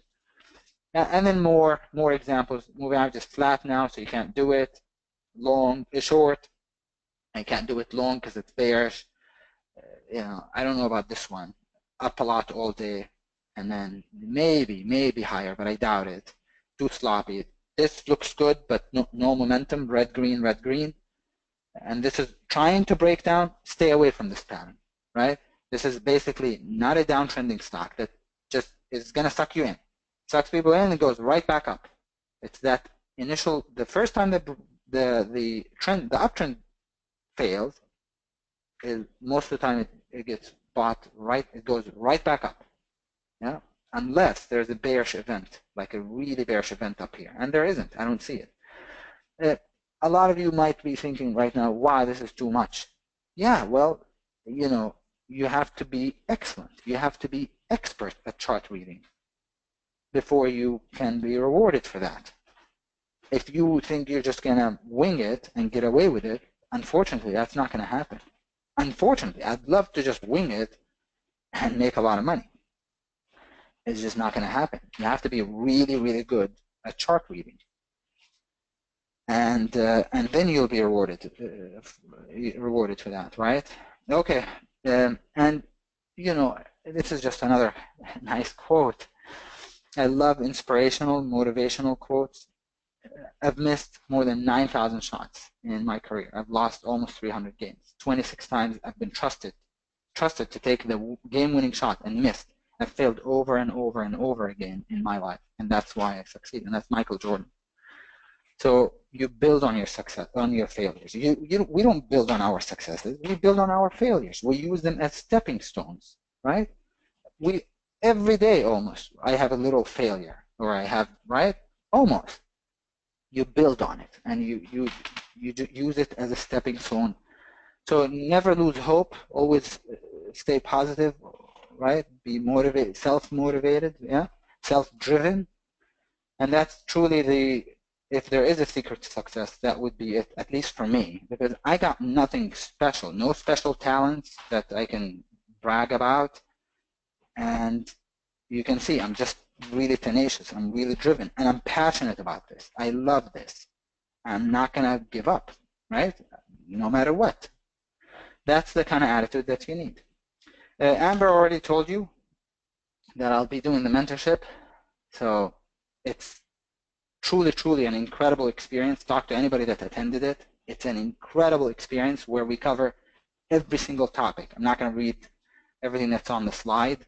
And then more examples. Moving average is flat now, so you can't do it. Long is short. I can't do it long because it's bearish. I don't know about this one. Up a lot all day, and then maybe higher, but I doubt it. Too sloppy. This looks good, but no momentum. Red, green, red, green. And this is trying to break down. Stay away from this pattern, right? This is basically not a downtrending stock that just is going to suck you in. Sucks people in and goes right back up. It's that initial, the first time that the uptrend fails, most of the time it gets bought right, it goes right back up. Yeah, unless there's a bearish event, like a really bearish event up here, and there isn't. I don't see it. A lot of you might be thinking right now, "Wow, this is too much." Yeah, well, you know, you have to be excellent. You have to be expert at chart reading before you can be rewarded for that. If you think you're just gonna wing it and get away with it, unfortunately, that's not gonna happen. Unfortunately, I'd love to just wing it and make a lot of money. It's just not going to happen. You have to be really, really good at chart reading, and then you'll be rewarded for that, right? Okay, and you know, this is just another nice quote. I love inspirational, motivational quotes. I've missed more than 9,000 shots in my career. I've lost almost 300 games. 26 times I've been trusted to take the game-winning shot and missed. I've failed over and over and over again in my life, and that's why I succeed. And that's Michael Jordan. So you build on your success, on your failures. We don't build on our successes. We build on our failures. We use them as stepping stones, right? Every day almost, I have a little failure, or I have, right? Almost. You build on it, and you use it as a stepping stone. So never lose hope. Always stay positive, right? Be motivated, self-motivated, yeah, self-driven, and that's truly if there is a secret to success, that would be it, at least for me, because I got nothing special, no special talents that I can brag about, and you can see I'm just really tenacious, I'm really driven, and I'm passionate about this. I love this. I'm not gonna give up, right? No matter what. That's the kind of attitude that you need. Amber already told you that I'll be doing the mentorship, so it's truly an incredible experience. Talk to anybody that attended it. It's an incredible experience where we cover every single topic. I'm not going to read everything that's on the slide,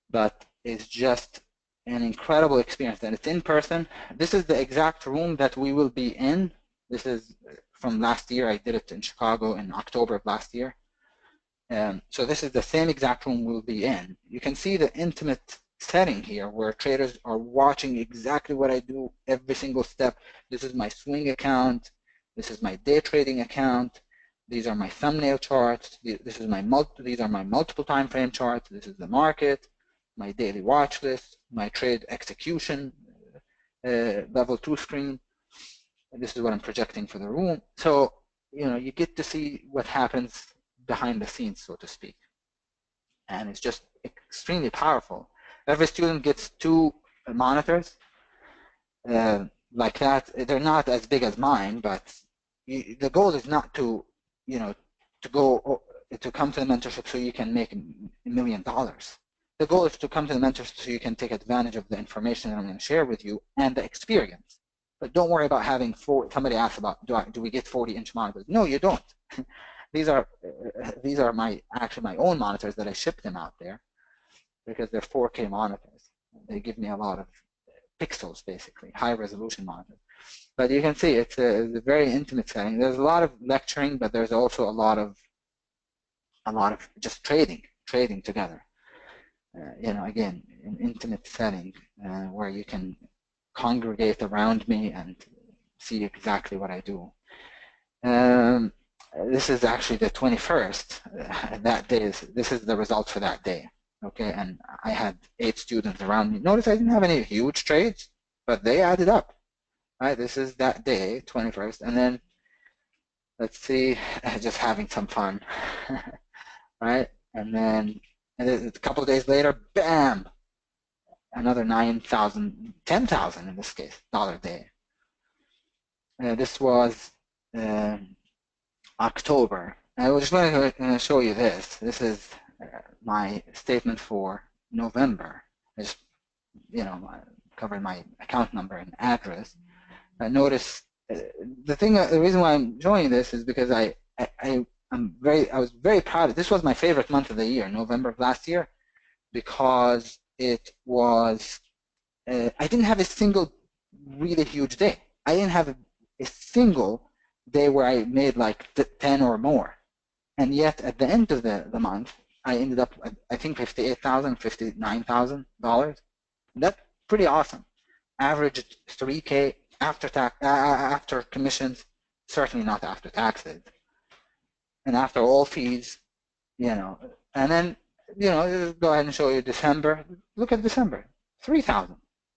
but it's just an incredible experience, and it's in person. This is the exact room that we will be in. This is from last year. I did it in Chicago in October of last year. So this is the same exact room we'll be in. You can see the intimate setting here where traders are watching exactly what I do every single step. This is my swing account. This is my day trading account. These are my thumbnail charts. These are my multiple time frame charts. This is the market, my daily watch list, my trade execution level 2 screen. And this is what I'm projecting for the room. So, you know, you get to see what happens behind the scenes, so to speak. And it's just extremely powerful. Every student gets 2 monitors like that. They're not as big as mine, but the goal is not to, you know, to come to the mentorship so you can make $1 million. The goal is to come to the mentorship so you can take advantage of the information that I'm going to share with you and the experience. But don't worry about having somebody asked about, do we get 40-inch monitors? No, you don't. These are actually my own monitors that I ship them out there because they're 4K monitors. They give me a lot of pixels, basically, high resolution monitors. But you can see it's a very intimate setting. There's a lot of lecturing, but there's also a lot of just trading together. You know, again, an intimate setting where you can congregate around me and see exactly what I do. This is actually the 21st. That day this is the results for that day. Okay, and I had 8 students around me. Notice I didn't have any huge trades, but they added up. Right, this is that day, 21st, and then let's see, just having some fun, right? And then a couple of days later, bam, another 9,000, 10,000 in this case, dollar day. This was October. I was just going to show you this. This is my statement for November. I just, you know, covering my account number and address. Notice the reason why I'm showing this is because I was very proud of this. Was my favorite month of the year, November of last year, because it was I didn't have a single really huge day. I didn't have a single day where I made like 10 or more. And yet at the end of the month, I ended up, I think, $58,000, $59,000. That's pretty awesome. Averaged 3K after tax, after commissions, certainly not after taxes, and after all fees, you know. And then, just go ahead and show you December. Look at December, 3,000.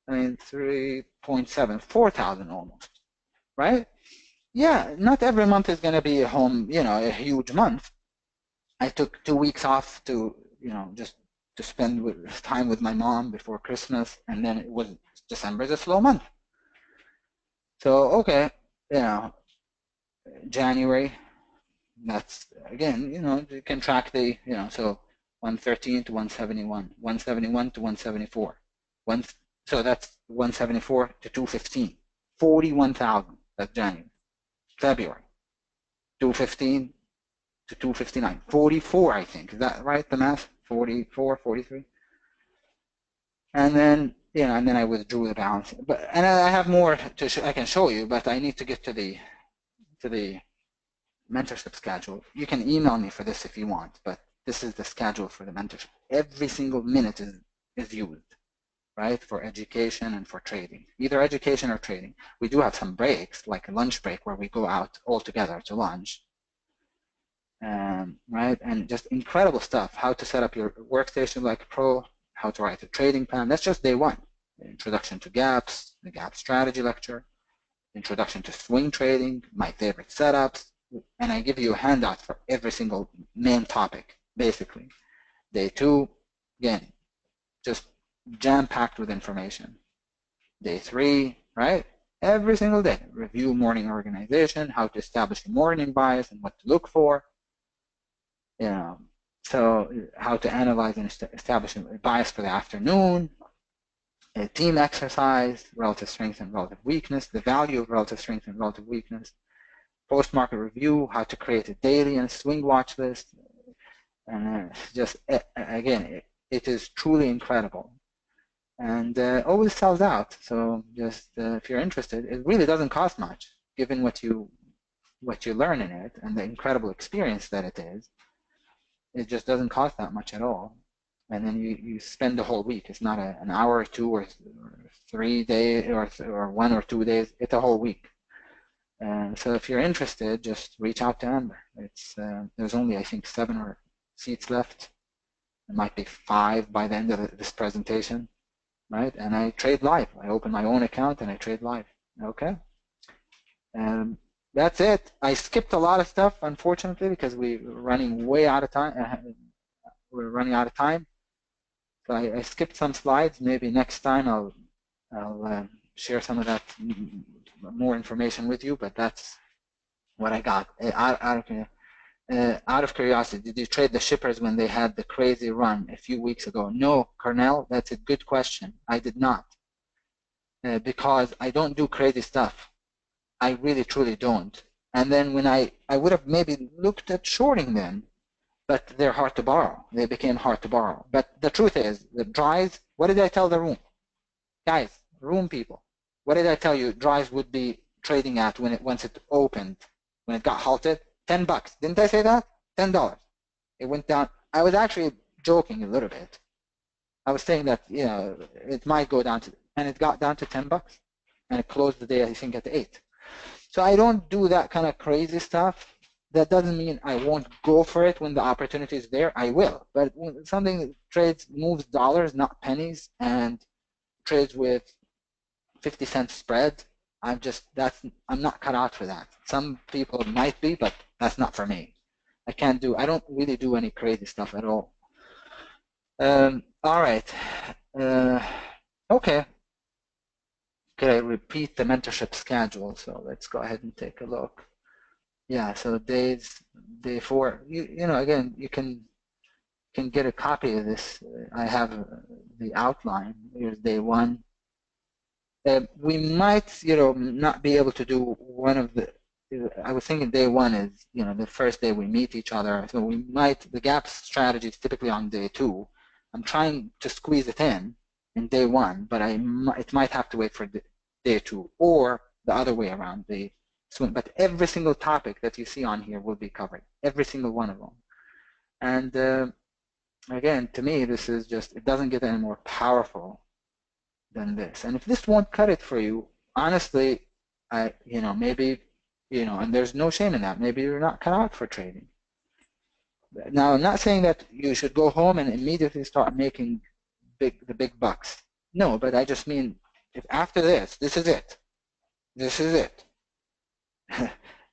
I mean, 3.7, 4,000 almost, right? Yeah, not every month is going to be a huge month. I took 2 weeks off to, just to spend time with my mom before Christmas, and then December is a slow month. So, okay, January, that's, again, you can track the, so 113 to 171, 171 to 174. So that's 174 to 215, 41,000, that's January. February, 215 to 259, 44, I think. Is that right, the math? 44, 43? And then, and then I withdrew the balance. And I have more I can show you, but I need to get to the mentorship schedule. You can email me for this if you want, but this is the schedule for the mentorship. Every single minute is used, right, for education and for trading, either education or trading. We do have some breaks, like a lunch break where we go out all together to lunch, right, and just incredible stuff. How to set up your workstation like a pro, how to write a trading plan. That's just day one. Introduction to gaps, the gap strategy lecture, introduction to swing trading, my favorite setups, and I give you a handout for every single main topic, basically. Day two, again, just jam-packed with information. Day three, right? Every single day, review morning organization, how to establish a morning bias and what to look for. So how to analyze and establish a bias for the afternoon, a team exercise, relative strength and relative weakness, the value of relative strength and relative weakness, post-market review, how to create a daily and swing watch list, and just, again, it is truly incredible. And always sells out, so just if you're interested, it really doesn't cost much, given what you learn in it and the incredible experience that it is. It just doesn't cost that much at all. And then you spend the whole week. It's not an hour or 2 or 3 days or 1 or 2 days. It's a whole week. So if you're interested, just reach out to Amber. There's only, I think, 7 seats left. It might be 5 by the end of this presentation, right? And I trade live. I open my own account and I trade live. Okay. That's it. I skipped a lot of stuff, unfortunately, because we're running way out of time. We're running out of time. So I skipped some slides. Maybe next time I'll share some of that more information with you. But that's what I got. Out of curiosity, did you trade the shippers when they had the crazy run a few weeks ago? No, Cornell. That's a good question. I did not, because I don't do crazy stuff. I really truly don't. And then when I would have maybe looked at shorting them, but they're hard to borrow. They became hard to borrow. But the truth is, the drives, what did I tell the room? Guys, room people, what did I tell you drives would be trading at once it opened, when it got halted? $10. Didn't I say that? $10. It went down. I was actually joking a little bit. I was saying that, it might go down to, and it got down to $10. And it closed the day, I think, at 8. So I don't do that kind of crazy stuff. That doesn't mean I won't go for it when the opportunity is there. I will. But when something that trades, moves dollars, not pennies, and trades with 50-cent spread, I'm not cut out for that. Some people might be, but that's not for me. I don't really do any crazy stuff at all. All right. Okay. Could I repeat the mentorship schedule? So let's go ahead and take a look. Yeah, so day 4, again, you can get a copy of this. I have the outline. Here's day 1. We might, not be able to do one of the, I was thinking day 1 is, the first day we meet each other. So the gap strategy is typically on day 2. I'm trying to squeeze it in day 1, but it might have to wait for day 2, or the other way around. But every single topic that you see on here will be covered, every single one of them. And again, to me, this is just, it doesn't get any more powerful than this. And if this won't cut it for you, honestly, maybe, and there's no shame in that. Maybe you're not cut out for trading. Now, I'm not saying that you should go home and immediately start making the big bucks. No, but I just mean, if after this is it. This is it.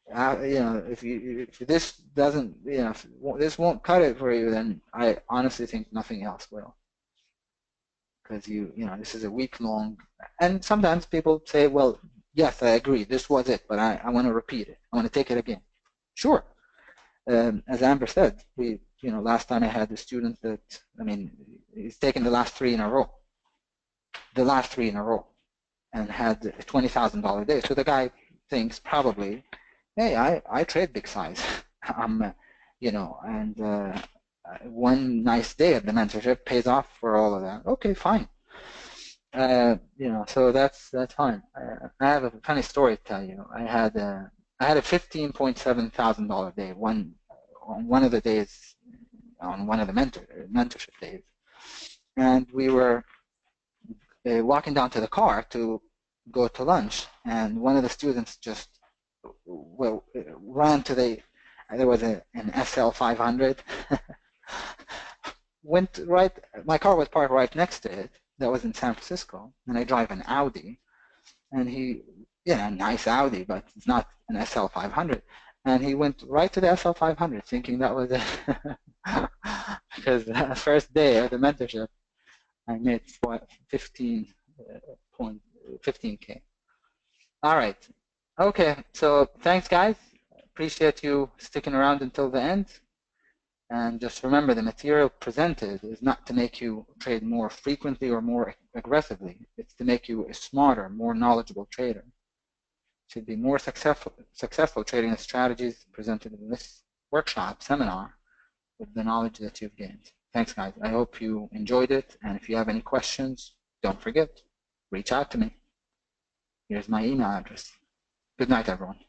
If this doesn't, if this won't cut it for you, then I honestly think nothing else will. Because this is a week-long, and sometimes people say, well, yes, I agree, this was it, but I want to repeat it. I want to take it again. Sure. As Amber said, last time I had a student that, he's taken the last 3 in a row. And had a $20,000 day. So the guy thinks probably, hey, I trade big size. One nice day at the mentorship pays off for all of that. Okay, fine. So that's fine. I have a funny story to tell you. I had a $15,700 day on one of the days, on one of the mentorship days, and we were walking down to the car to go to lunch, and one of the students just ran to there was an SL 500. Went right, my car was parked right next to it. That was in San Francisco, and I drive an Audi, and a nice Audi, but it's not an SL 500. And he went right to the SL 500, thinking that was it. Because the first day of the mentorship, I made 15K. All right. Okay. So thanks, guys. Appreciate you sticking around until the end. And just remember, the material presented is not to make you trade more frequently or more aggressively. It's to make you a smarter, more knowledgeable trader. Should be more successful trading the strategies presented in this workshop, seminar, with the knowledge that you've gained. Thanks, guys. I hope you enjoyed it. And if you have any questions, don't forget, reach out to me. Here's my email address. Good night, everyone.